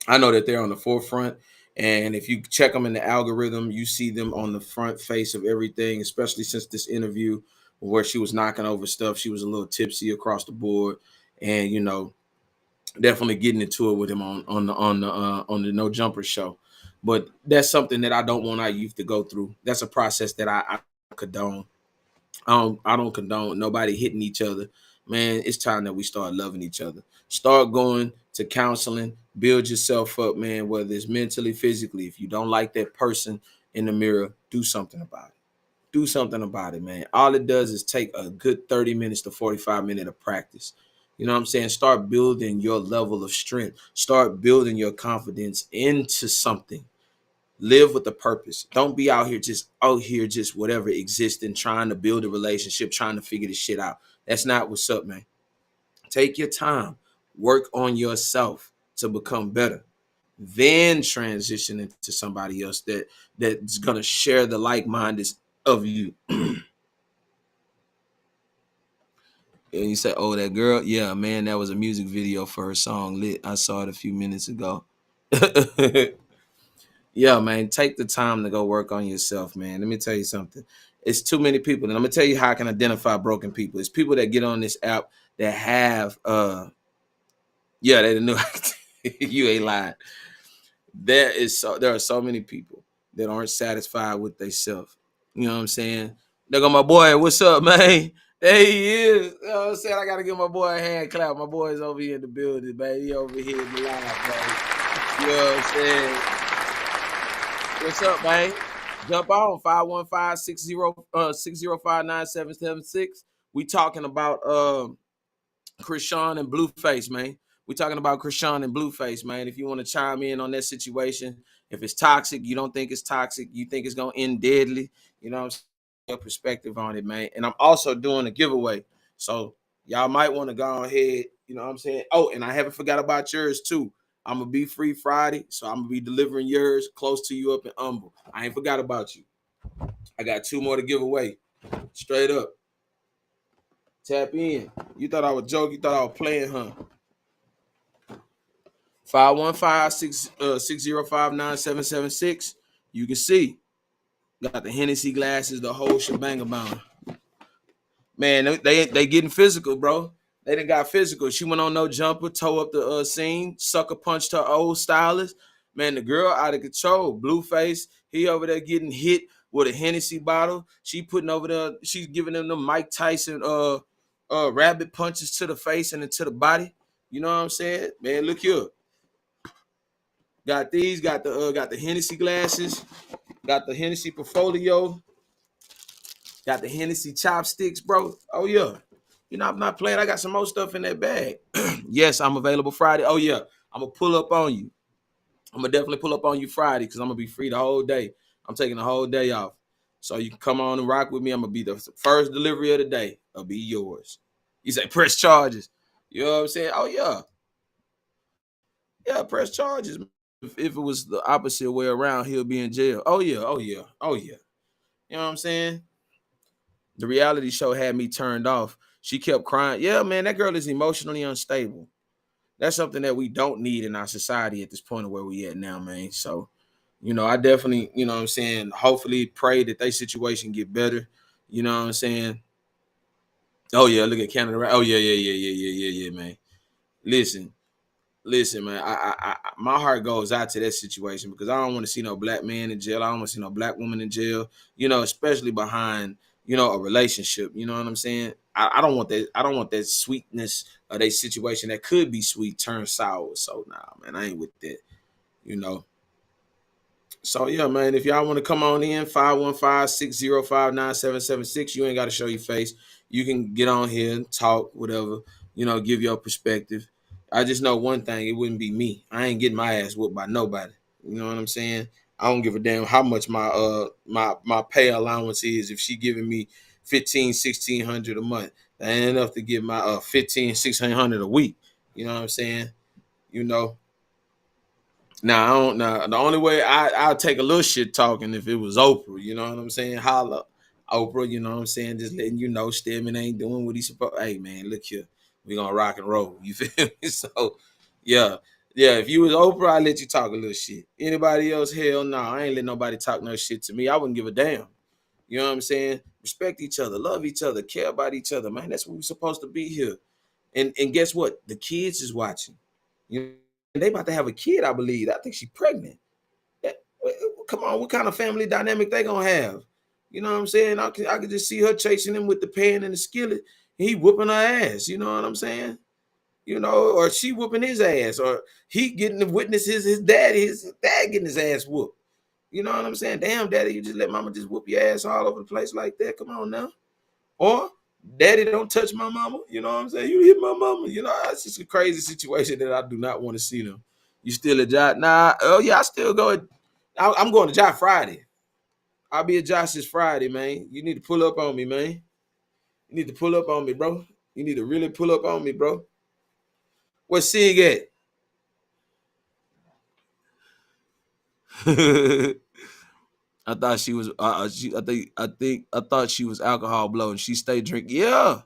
I know that they're on the forefront. And if you check them in the algorithm, you see them on the front face of everything, especially since this interview where she was knocking over stuff. She was a little tipsy across the board. And, you know, definitely getting into it with him on the No Jumper show. But that's something that I don't want our youth to go through. That's a process that I condone. I don't condone nobody hitting each other. Man, it's time that we start loving each other. Start going to counseling, build yourself up, man, whether it's mentally, physically. If you don't like that person in the mirror, do something about it. Do something about it, man. All it does is take a good 30 minutes to 45 minutes of practice. You know what I'm saying? Start building your level of strength. Start building your confidence into something. Live with a purpose. Don't be out here just whatever existing, trying to build a relationship, trying to figure this shit out. That's not what's up, man. Take your time, work on yourself to become better, then transition into somebody else that's gonna share the like-minded of you. And you say, oh, that girl, yeah, man, that was a music video for her song Lit. I saw it a few minutes ago. Yeah, man, take the time to go work on yourself, man. Let me tell you something. It's too many people, and I'm gonna tell you how I can identify broken people. It's people that get on this app that have yeah, they knew you ain't lying. There are so many people that aren't satisfied with themselves. You know what I'm saying? They go, my boy, what's up, man? There he is. You know what I'm saying? I gotta give my boy a hand clap. My boy's over here in the building, man. He over here in the live, man. You know what I'm saying? What's up, man? Jump on 515-605-9776. We talking about Chrisean and Blueface, man. We talking about Chrisean and Blueface, man. If you want to chime in on that situation, if it's toxic, you don't think it's toxic, you think it's gonna end deadly, you know what I'm saying? Your perspective on it, man. And I'm also doing a giveaway. So y'all might want to go ahead, you know what I'm saying? Oh, and I haven't forgot about yours too. I'm gonna be free Friday, so I'm gonna be delivering yours close to you up in Humble. I ain't forgot about you. I got 2 more to give away. Straight up. Tap in. You thought I was joking, you thought I was playing, huh? 515-605-9776. You can see. Got the Hennessy glasses, the whole shebang about. Man, they getting physical, bro. They done got physical. She went on no jumper, toe up the scene, sucker punched her old stylist. Man, the girl out of control. Blueface, he over there getting hit with a Hennessy bottle. She putting over there, she's giving them the Mike Tyson rabbit punches to the face and into the body. You know what I'm saying? Man, look here. Got these, got the Hennessy glasses, got the Hennessy portfolio, got the Hennessy chopsticks, bro. Oh yeah. You know, I'm not playing. I got some more stuff in that bag. Yes, I'm available Friday. Oh yeah. I'm gonna pull up on you. I'm gonna definitely pull up on you Friday because I'm gonna be free the whole day. I'm taking the whole day off. So you can come on and rock with me. I'm gonna be the first delivery of the day. It'll be yours. You say press charges. You know what I'm saying? Oh yeah. Yeah, press charges. If it was the opposite way around, he'll be in jail. Oh yeah, oh yeah, oh yeah. You know what I'm saying? The reality show had me turned off. She kept crying. Yeah, man, that girl is emotionally unstable. That's something that we don't need in our society at this point of where we at now, man. So, you know, I definitely, you know what I'm saying, hopefully pray that their situation get better. You know what I'm saying? Oh yeah, look at Canada. Oh yeah, man. Listen, man, I my heart goes out to that situation because I don't want to see no black man in jail. I don't want to see no black woman in jail, you know, especially behind, you know, a relationship. You know what I'm saying? I don't want that. I don't want that sweetness of that situation that could be sweet turn sour. So nah, man, I ain't with that, you know. So yeah, man, if y'all want to come on in, 515-605-9776, you ain't got to show your face. You can get on here and talk, whatever, you know, give your perspective. I just know one thing, it wouldn't be me. I ain't getting my ass whooped by nobody. You know what I'm saying? I don't give a damn how much my pay allowance is. If she giving me $1,500-$1,600 a month, that ain't enough to give my $1,500-$1,600 a week. You know what I'm saying? You know. Now I don't. Now the only way I'll take a little shit talking if it was Oprah. You know what I'm saying? Holla, Oprah. You know what I'm saying? Just letting you know, Stedman ain't doing what he's supposed. Hey man, look here, we gonna rock and roll. You feel me? So yeah. If you was Oprah, I'd let you talk a little shit. Anybody else? Hell no, I ain't let nobody talk no shit to me. I wouldn't give a damn. You know what I'm saying? Respect each other, love each other, care about each other, man. That's what we're supposed to be here. And guess what? The kids is watching. You know, they about to have a kid, I believe. I think she's pregnant. Come on, what kind of family dynamic they gonna have? You know what I'm saying? I could just see her chasing him with the pan and the skillet, and he whooping her ass. You know what I'm saying? You know, or she whooping his ass, or he getting to witness his dad getting his ass whooped. You know what I'm saying? Damn, daddy, you just let mama just whoop your ass all over the place like that. Come on now. Or daddy, don't touch my mama. You know what I'm saying? You hit my mama. You know, it's just a crazy situation that I do not want to see them. You still a job? Nah. Oh yeah, I still go. I'm going to Josh Friday. I'll be at Josh this Friday, man. You need to pull up on me, man. You need to pull up on me, bro. You need to really pull up on me, bro. Where's Sig at? I thought she was. I thought she was alcohol blow, and she stayed drinking. Yeah,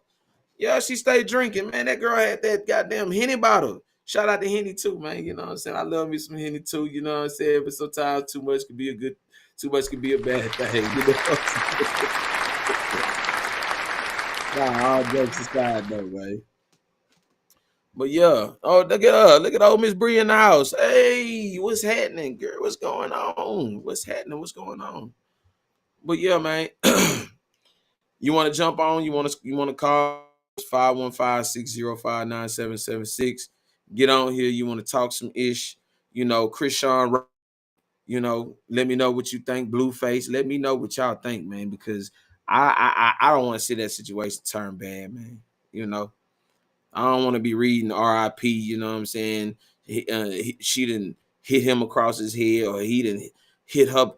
yeah, she stayed drinking, man. That girl had that goddamn Henny bottle. Shout out to Henny too, man. You know what I'm saying? I love me some Henny too. You know what I'm saying? But sometimes too much could be a good, too much could be a bad thing. You know? Nah, all jokes aside though, man. But yeah, oh look at old Miss Bree in the house. Hey, what's happening, girl? What's going on? What's happening? What's going on? But yeah, man. You want to jump on? You want to call 515-605-9776. Get on here. You want to talk some ish. Chrisean Rock, let me know what you think. Blueface. Let me know what y'all think, man, because I don't want to see that situation turn bad, man. I don't want to be reading RIP, you know what I'm saying? She didn't hit him across his head, or he didn't hit her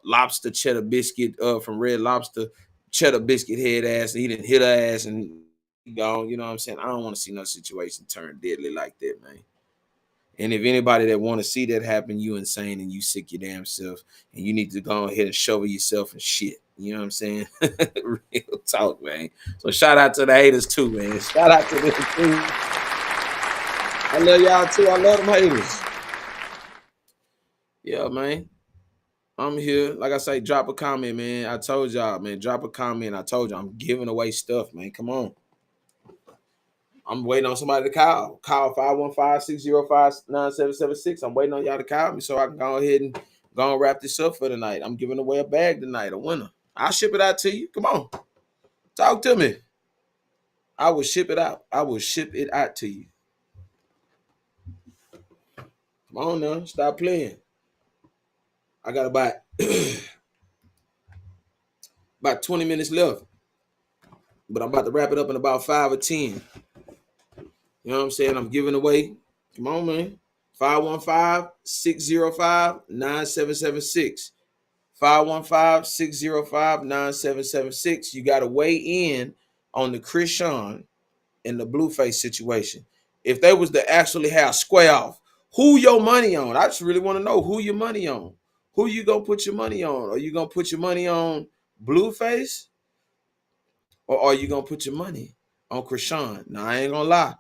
lobster cheddar biscuit from Red Lobster cheddar biscuit head ass, and he didn't hit her ass and gone. You know what I'm saying? I don't want to see no situation turn deadly like that, man. And if anybody that want to see that happen, you insane and you sick your damn self, and you need to go ahead and shovel yourself and shit. You know what I'm saying? Real talk, man. So shout out to the haters too, man. Shout out to them too. I love y'all too. I love them haters. Yeah, man. I'm here. Like I say, drop a comment, man. I told y'all, man. Drop a comment. I told you I'm giving away stuff, man. Come on. I'm waiting on somebody to call. Call 515-605-9776. I'm waiting on y'all to call me so I can go ahead and go and wrap this up for tonight. I'm giving away a bag tonight, a winner. I'll ship it out to you. Come on. Talk to me. I will ship it out. I will ship it out to you. Come on now. Stop playing. I got about 20 minutes left. But I'm about to wrap it up in about 5 or 10. You know what I'm saying? I'm giving away. Come on, man. 515-605-9776. 515-605-9776. You got to weigh in on the Chrisean and the Blueface situation. If they was to actually have square off, who your money on? I just really want to know who your money on. Who you gonna put your money on? Are you gonna put your money on Blueface? Or are you gonna put your money on Chrisean? Now I ain't gonna lie.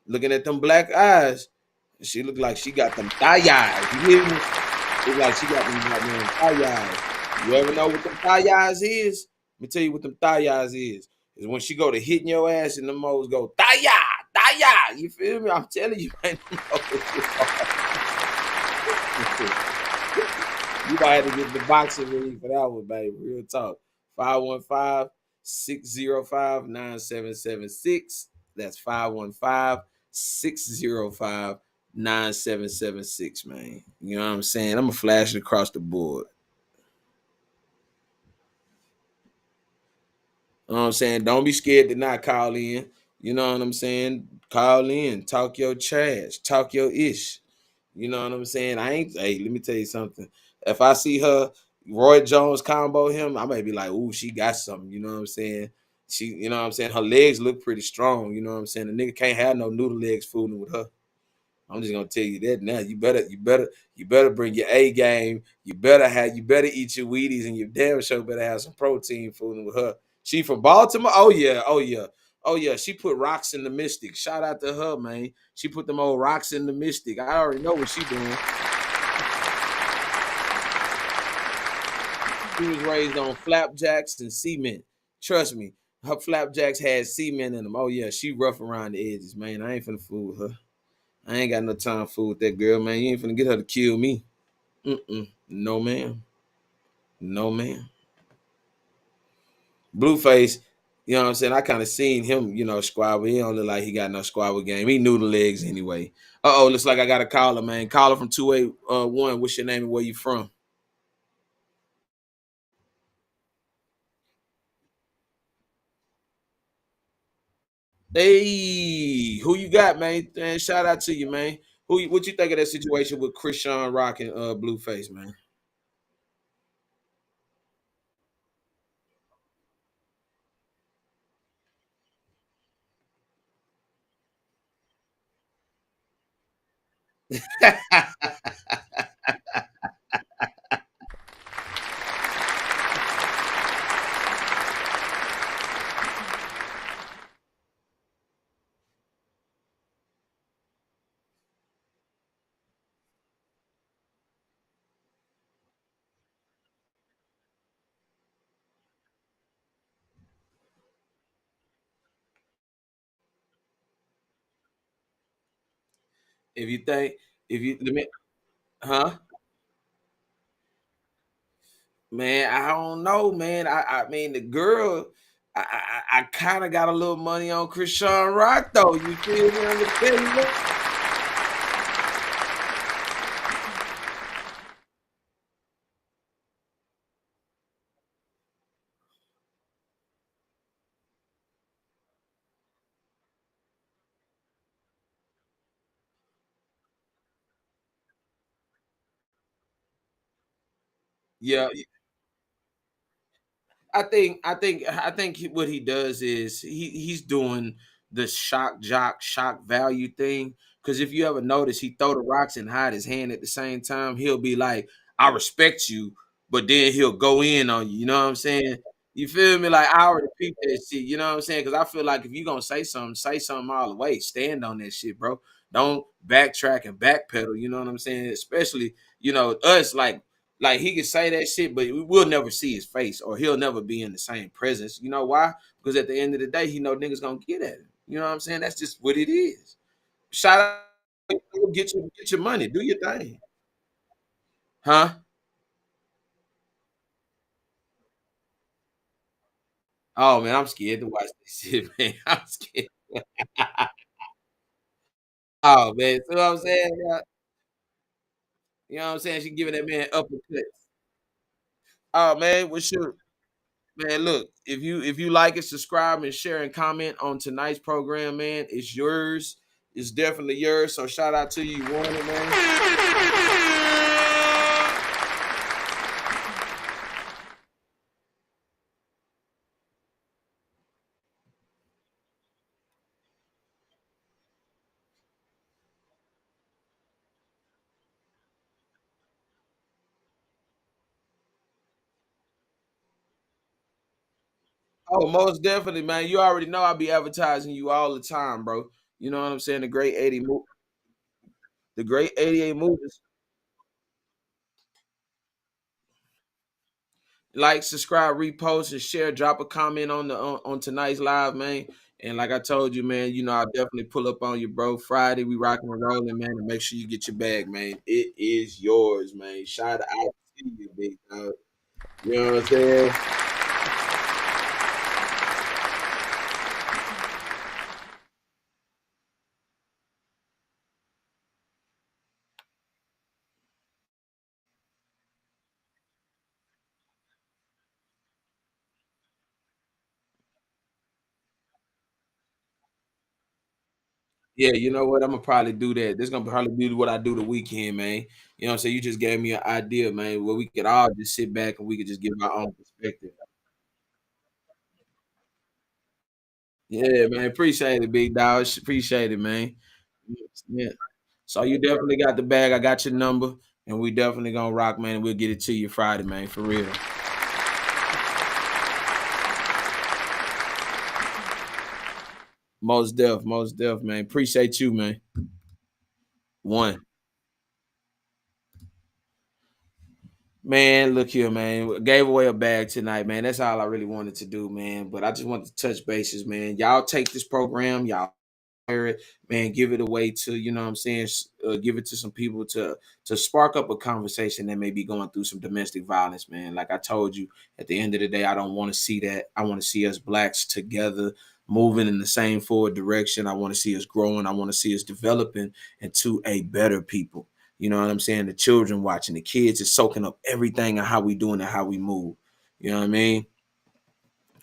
Looking at them black eyes, she look like she got them thigh eyes. You hear me? Look like she got them thigh eyes. You ever know what them thigh eyes is? Let me tell you what them thigh eyes is. Is when she go to hitting your ass and the moles go thigh eye, thigh eye. You feel me? I'm telling you, man. You might have to get the boxing ring for that one, baby. Real talk. 515-605-9776. That's 515-605-9776, man. You know what I'm saying? I'm going to flash it across the board. You know what I'm saying? Don't be scared to not call in. You know what I'm saying? Call in. Talk your trash. Talk your ish. You know what I'm saying? Hey, let me tell you something. If I see her, Roy Jones combo him, I might be like, ooh, she got something. You know what I'm saying? You know what I'm saying? Her legs look pretty strong. You know what I'm saying? The nigga can't have no noodle legs fooling with her. I'm just gonna tell you that now. You better bring your A game. You better eat your Wheaties, and your damn sure better have some protein fooling with her. She from Baltimore? Oh yeah. She put rocks in the Mystic. Shout out to her, man. She put them old rocks in the Mystic. I already know what she doing. She was raised on flapjacks and cement. Trust me, her flapjacks had cement in them. Oh yeah, she rough around the edges, man. I ain't finna fool with her. I ain't got no time to fool with that girl, man. You ain't finna get her to kill me. No, ma'am. No, ma'am. Blueface, you know what I'm saying? I kind of seen him, squabble. He don't look like he got no squabble game. He knew the legs anyway. Looks like I got a caller, man. Caller from 281. What's your name and where you from? Hey, who you got, man? Man, shout out to you, man. What you think of that situation with Chrisean Rock and Blueface, man? If you think, if you, let me, huh? Man, I don't know, man. I mean, the girl, I kind of got a little money on Chrisean Rock, though. You feel me? I'm gonna tell you what. Yeah, what he does is he's doing the shock jock shock value thing. Because if you ever notice, he throw the rocks and hide his hand at the same time. He'll be like, "I respect you," but then he'll go in on you. You know what I'm saying? You feel me? Like I already peeped that shit. You know what I'm saying? Because I feel like if you gonna say something all the way. Stand on that shit, bro. Don't backtrack and backpedal. You know what I'm saying? Especially us like he can say that shit, but we'll never see his face, or he'll never be in the same presence. You know why? Because at the end of the day, he know niggas gonna get at him. You know what I'm saying? That's just what it is. Shout out, get your money, do your thing, huh? Oh man, I'm scared to watch this shit, man. I'm scared. Oh man, see what I'm saying? You know what I'm saying? She giving that man uppercuts. Oh man, what's your man? Look, if you like it, subscribe and share and comment on tonight's program, man. It's yours. It's definitely yours. So shout out to you, Warner, man. Oh, most definitely, man. You already know I be advertising you all the time, bro. You know what I'm saying? The great 88 movies. Like, subscribe, repost, and share. Drop a comment on tonight's live, man. And like I told you, man, I'll definitely pull up on you, bro. Friday, we rocking and rolling, man. And make sure you get your bag, man. It is yours, man. Shout out to you, big dog. You know what I'm saying? Yeah, you know what? I'm gonna probably do that. This gonna probably be what I do the weekend, man. You know what I'm saying? You just gave me an idea, man, where we could all just sit back and we could just give our own perspective. Yeah, man. Appreciate it, big dog. Appreciate it, man. Yeah. So you definitely got the bag. I got your number, and we definitely gonna rock, man. And we'll get it to you Friday, man, for real. Most def, man. Appreciate you, man. One. Man, look here, man. Gave away a bag tonight, man. That's all I really wanted to do, man. But I just wanted to touch bases, man. Y'all take this program, y'all share it, man. Give it away to, what I'm saying, give it to some people to spark up a conversation that may be going through some domestic violence, man. Like I told you, at the end of the day, I don't want to see that. I want to see us blacks together, moving in the same forward direction. I want to see us growing. I want to see us developing into a better people. You know what I'm saying? The children watching, the kids is soaking up everything and how we doing and how we move. You know what I mean?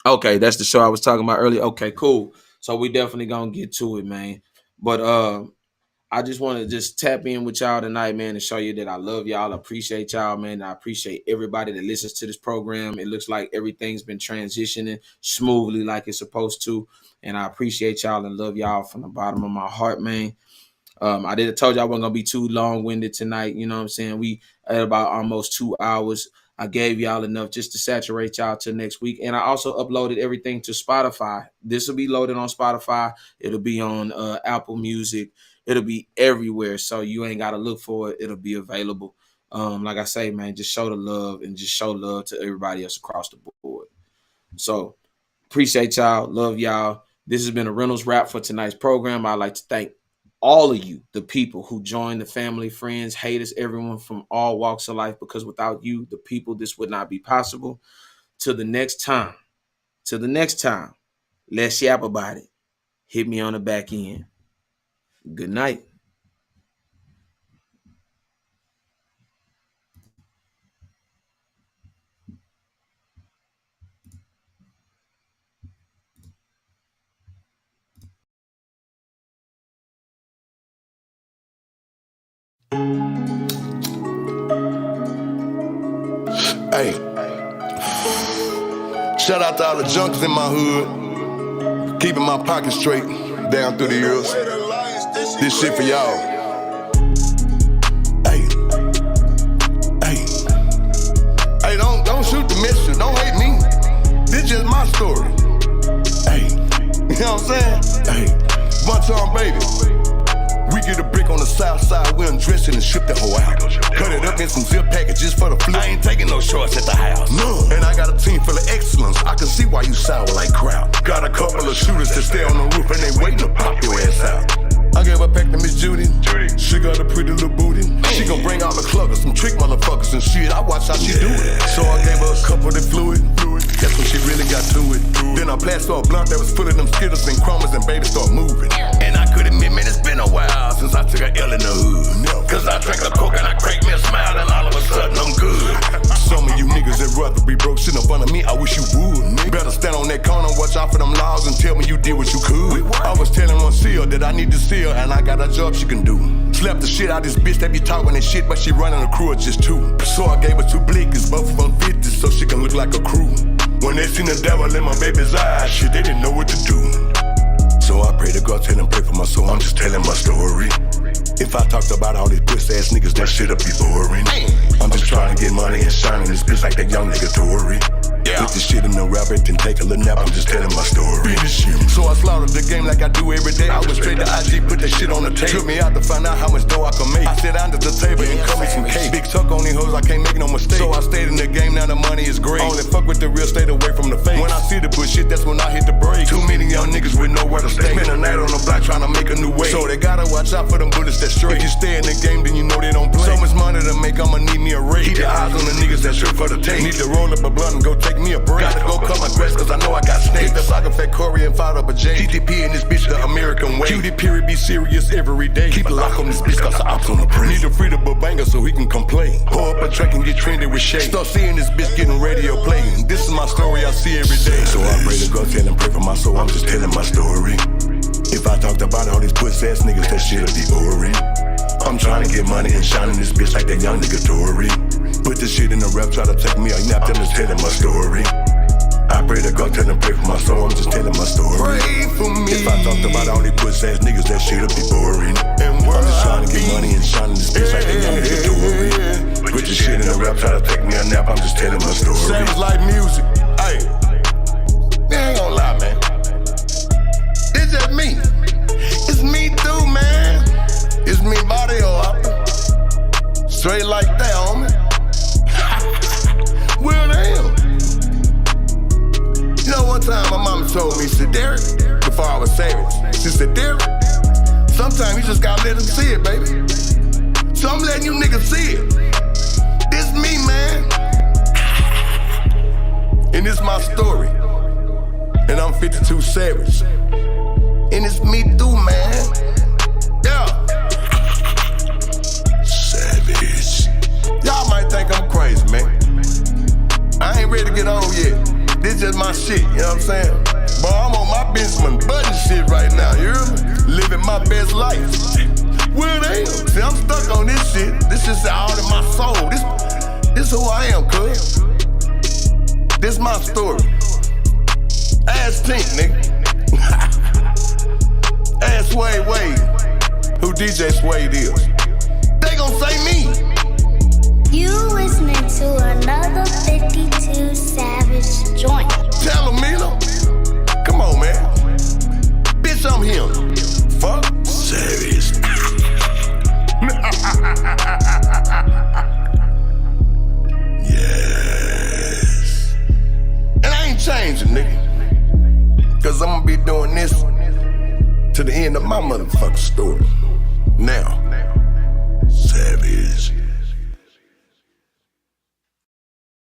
Okay, that's the show I was talking about earlier. Okay, cool. So we definitely gonna get to it, man. But I just want to just tap in with y'all tonight, man, and show you that I love y'all. I appreciate y'all, man. I appreciate everybody that listens to this program. It looks like everything's been transitioning smoothly like it's supposed to. And I appreciate y'all and love y'all from the bottom of my heart, man. I told you I wasn't gonna be too long-winded tonight. You know what I'm saying? We at about almost 2 hours. I gave y'all enough just to saturate y'all till next week. And I also uploaded everything to Spotify. This will be loaded on Spotify. It'll be on Apple Music. It'll be everywhere. So you ain't got to look for it. It'll be available. Like I say, man, just show the love and just show love to everybody else across the board. So appreciate y'all. Love y'all. This has been a Reynolds Wrap for tonight's program. I'd like to thank all of you, the people who joined, the family, friends, haters, everyone from all walks of life, because without you, the people, this would not be possible. Till the next time, let's yap about it. Hit me on the back end. Good night. Hey, shout out to all the junkies in my hood, keeping my pocket straight down through the years. This shit for y'all. Hey, don't shoot the messenger, don't hate me. This just my story. Hey, you know what I'm saying? Hey, one time, baby. We get a brick on the south side, we undress it and ship the whole out. Cut it up in some zip packages for the flip. I ain't taking no shorts at the house. No. And I got a team full of excellence. I can see why you sour like crowd. Got a couple of shooters that stay on the roof and they waiting to pop your ass out. I gave her back to Miss Judy. She got a pretty little booty. She gon' bring out the cluggers, some trick motherfuckers and shit. I watch how she do it. So I gave her a couple of the fluid. That's when she really got to it. Then I passed her a blunt that was full of them Skittles and crumbs and baby start moving. And I could admit, man, it's been a while since I took a L in the hood. Cause I drank a Coke and I cracked me a smile and all of a sudden I'm good. Some of you niggas that rather be broke sitting up under me, I wish you would. Better stand on that corner, watch out for them laws and tell me you did what you could. I was telling one seal that I need to see her and I got a job she can do. Slapped the shit out this bitch that be talking that shit, but she running a crew of just two. So I gave her 2 blickers, both of them 50s, so she can look like a crew. When they seen the devil in my baby's eyes, shit, they didn't know what to do. So I pray to God, tell him pray for my soul, I'm just telling my story. If I talked about all these pussy ass niggas, that shit'll be boring. I'm just trying to get money and shine in this bitch like that young nigga Tory. Put this shit in the rapper, then take a little nap, I'm just telling my story. So I slaughtered the game like I do every day. I went straight to IG, put that shit on the tape. Took me out to find out how much dough I can make. I sat down at the table and cut me some cake. Big tuck on these hoes, I can't make no mistake. So I stayed in the game, now the money is great. Only fuck with the real, stayed away from the fake. When I see the bullshit, that's when I hit the brakes. Too many young niggas with nowhere to stay. Spend a night on the block trying to make a new way. So they gotta watch out for them bullets that straight. If you stay in the game, then you know they don't play. So much money to make, I'ma need me a raise. Keep your eyes on the niggas that shoot for the tape. Need to roll up a blunt and go take me a break. Gotta go cut my grass cause I know I got snakes. Hit the saga fat Corey and fired up a J. TTP in this bitch the American way. Cutie period be serious every day. Keep a lock on this bitch cause the ops on the prey. Need to free the banger so he can complain. Pour up a drink and get trendy with shade. Start seeing this bitch getting radio playing. This is my story I see every day. So I pray to God, tell and pray for my soul, I'm just telling my story. If I talked about all these pussy ass niggas, that shit'll be boring. I'm trying to get money and shine in this bitch like that young nigga Tory. Put this shit in the rap, try to take me a nap, then just telling my story. I pray to God, tell and pray for my soul, I'm just telling my story. Pray for me. If I talked about all these pussy ass niggas, that shit'll be boring. I'm just trying to get money and shine in this bitch like that young nigga Tory. Put this shit in the rap, try to take me a nap, I'm just telling my story. Savage like music, ayy. They ain't gon' lie, man. It's just me. It's me too, man. It's me body or straight like that, homie. Well, damn. You know, one time my mama told me, she said, Derek, before I was savage, she said, Derek, sometimes you just gotta let them see it, baby. So I'm letting you niggas see it. This me, man. And it's my story. And I'm 52 Savage. And it's me too, man. Yeah. Savage. Y'all might think I'm crazy, man. I ain't ready to get old yet. This just my shit, you know what I'm saying? But I'm on my Benjamin Button shit right now, you hear me? Living my best life. Well, damn. See, I'm stuck on this shit. This is all in my soul. This who I am, cuz. This my story. Ass Tink, nigga. Ass Wade, who DJ Suede is. They gon' say me. You listening to another 52 Savage joint. Tell him, Mila. Come on, man. Bitch, I'm him. Fuck Savage. Yes. And I ain't changing, nigga. Cause I'm gonna be doing this to the end of my motherfucking story.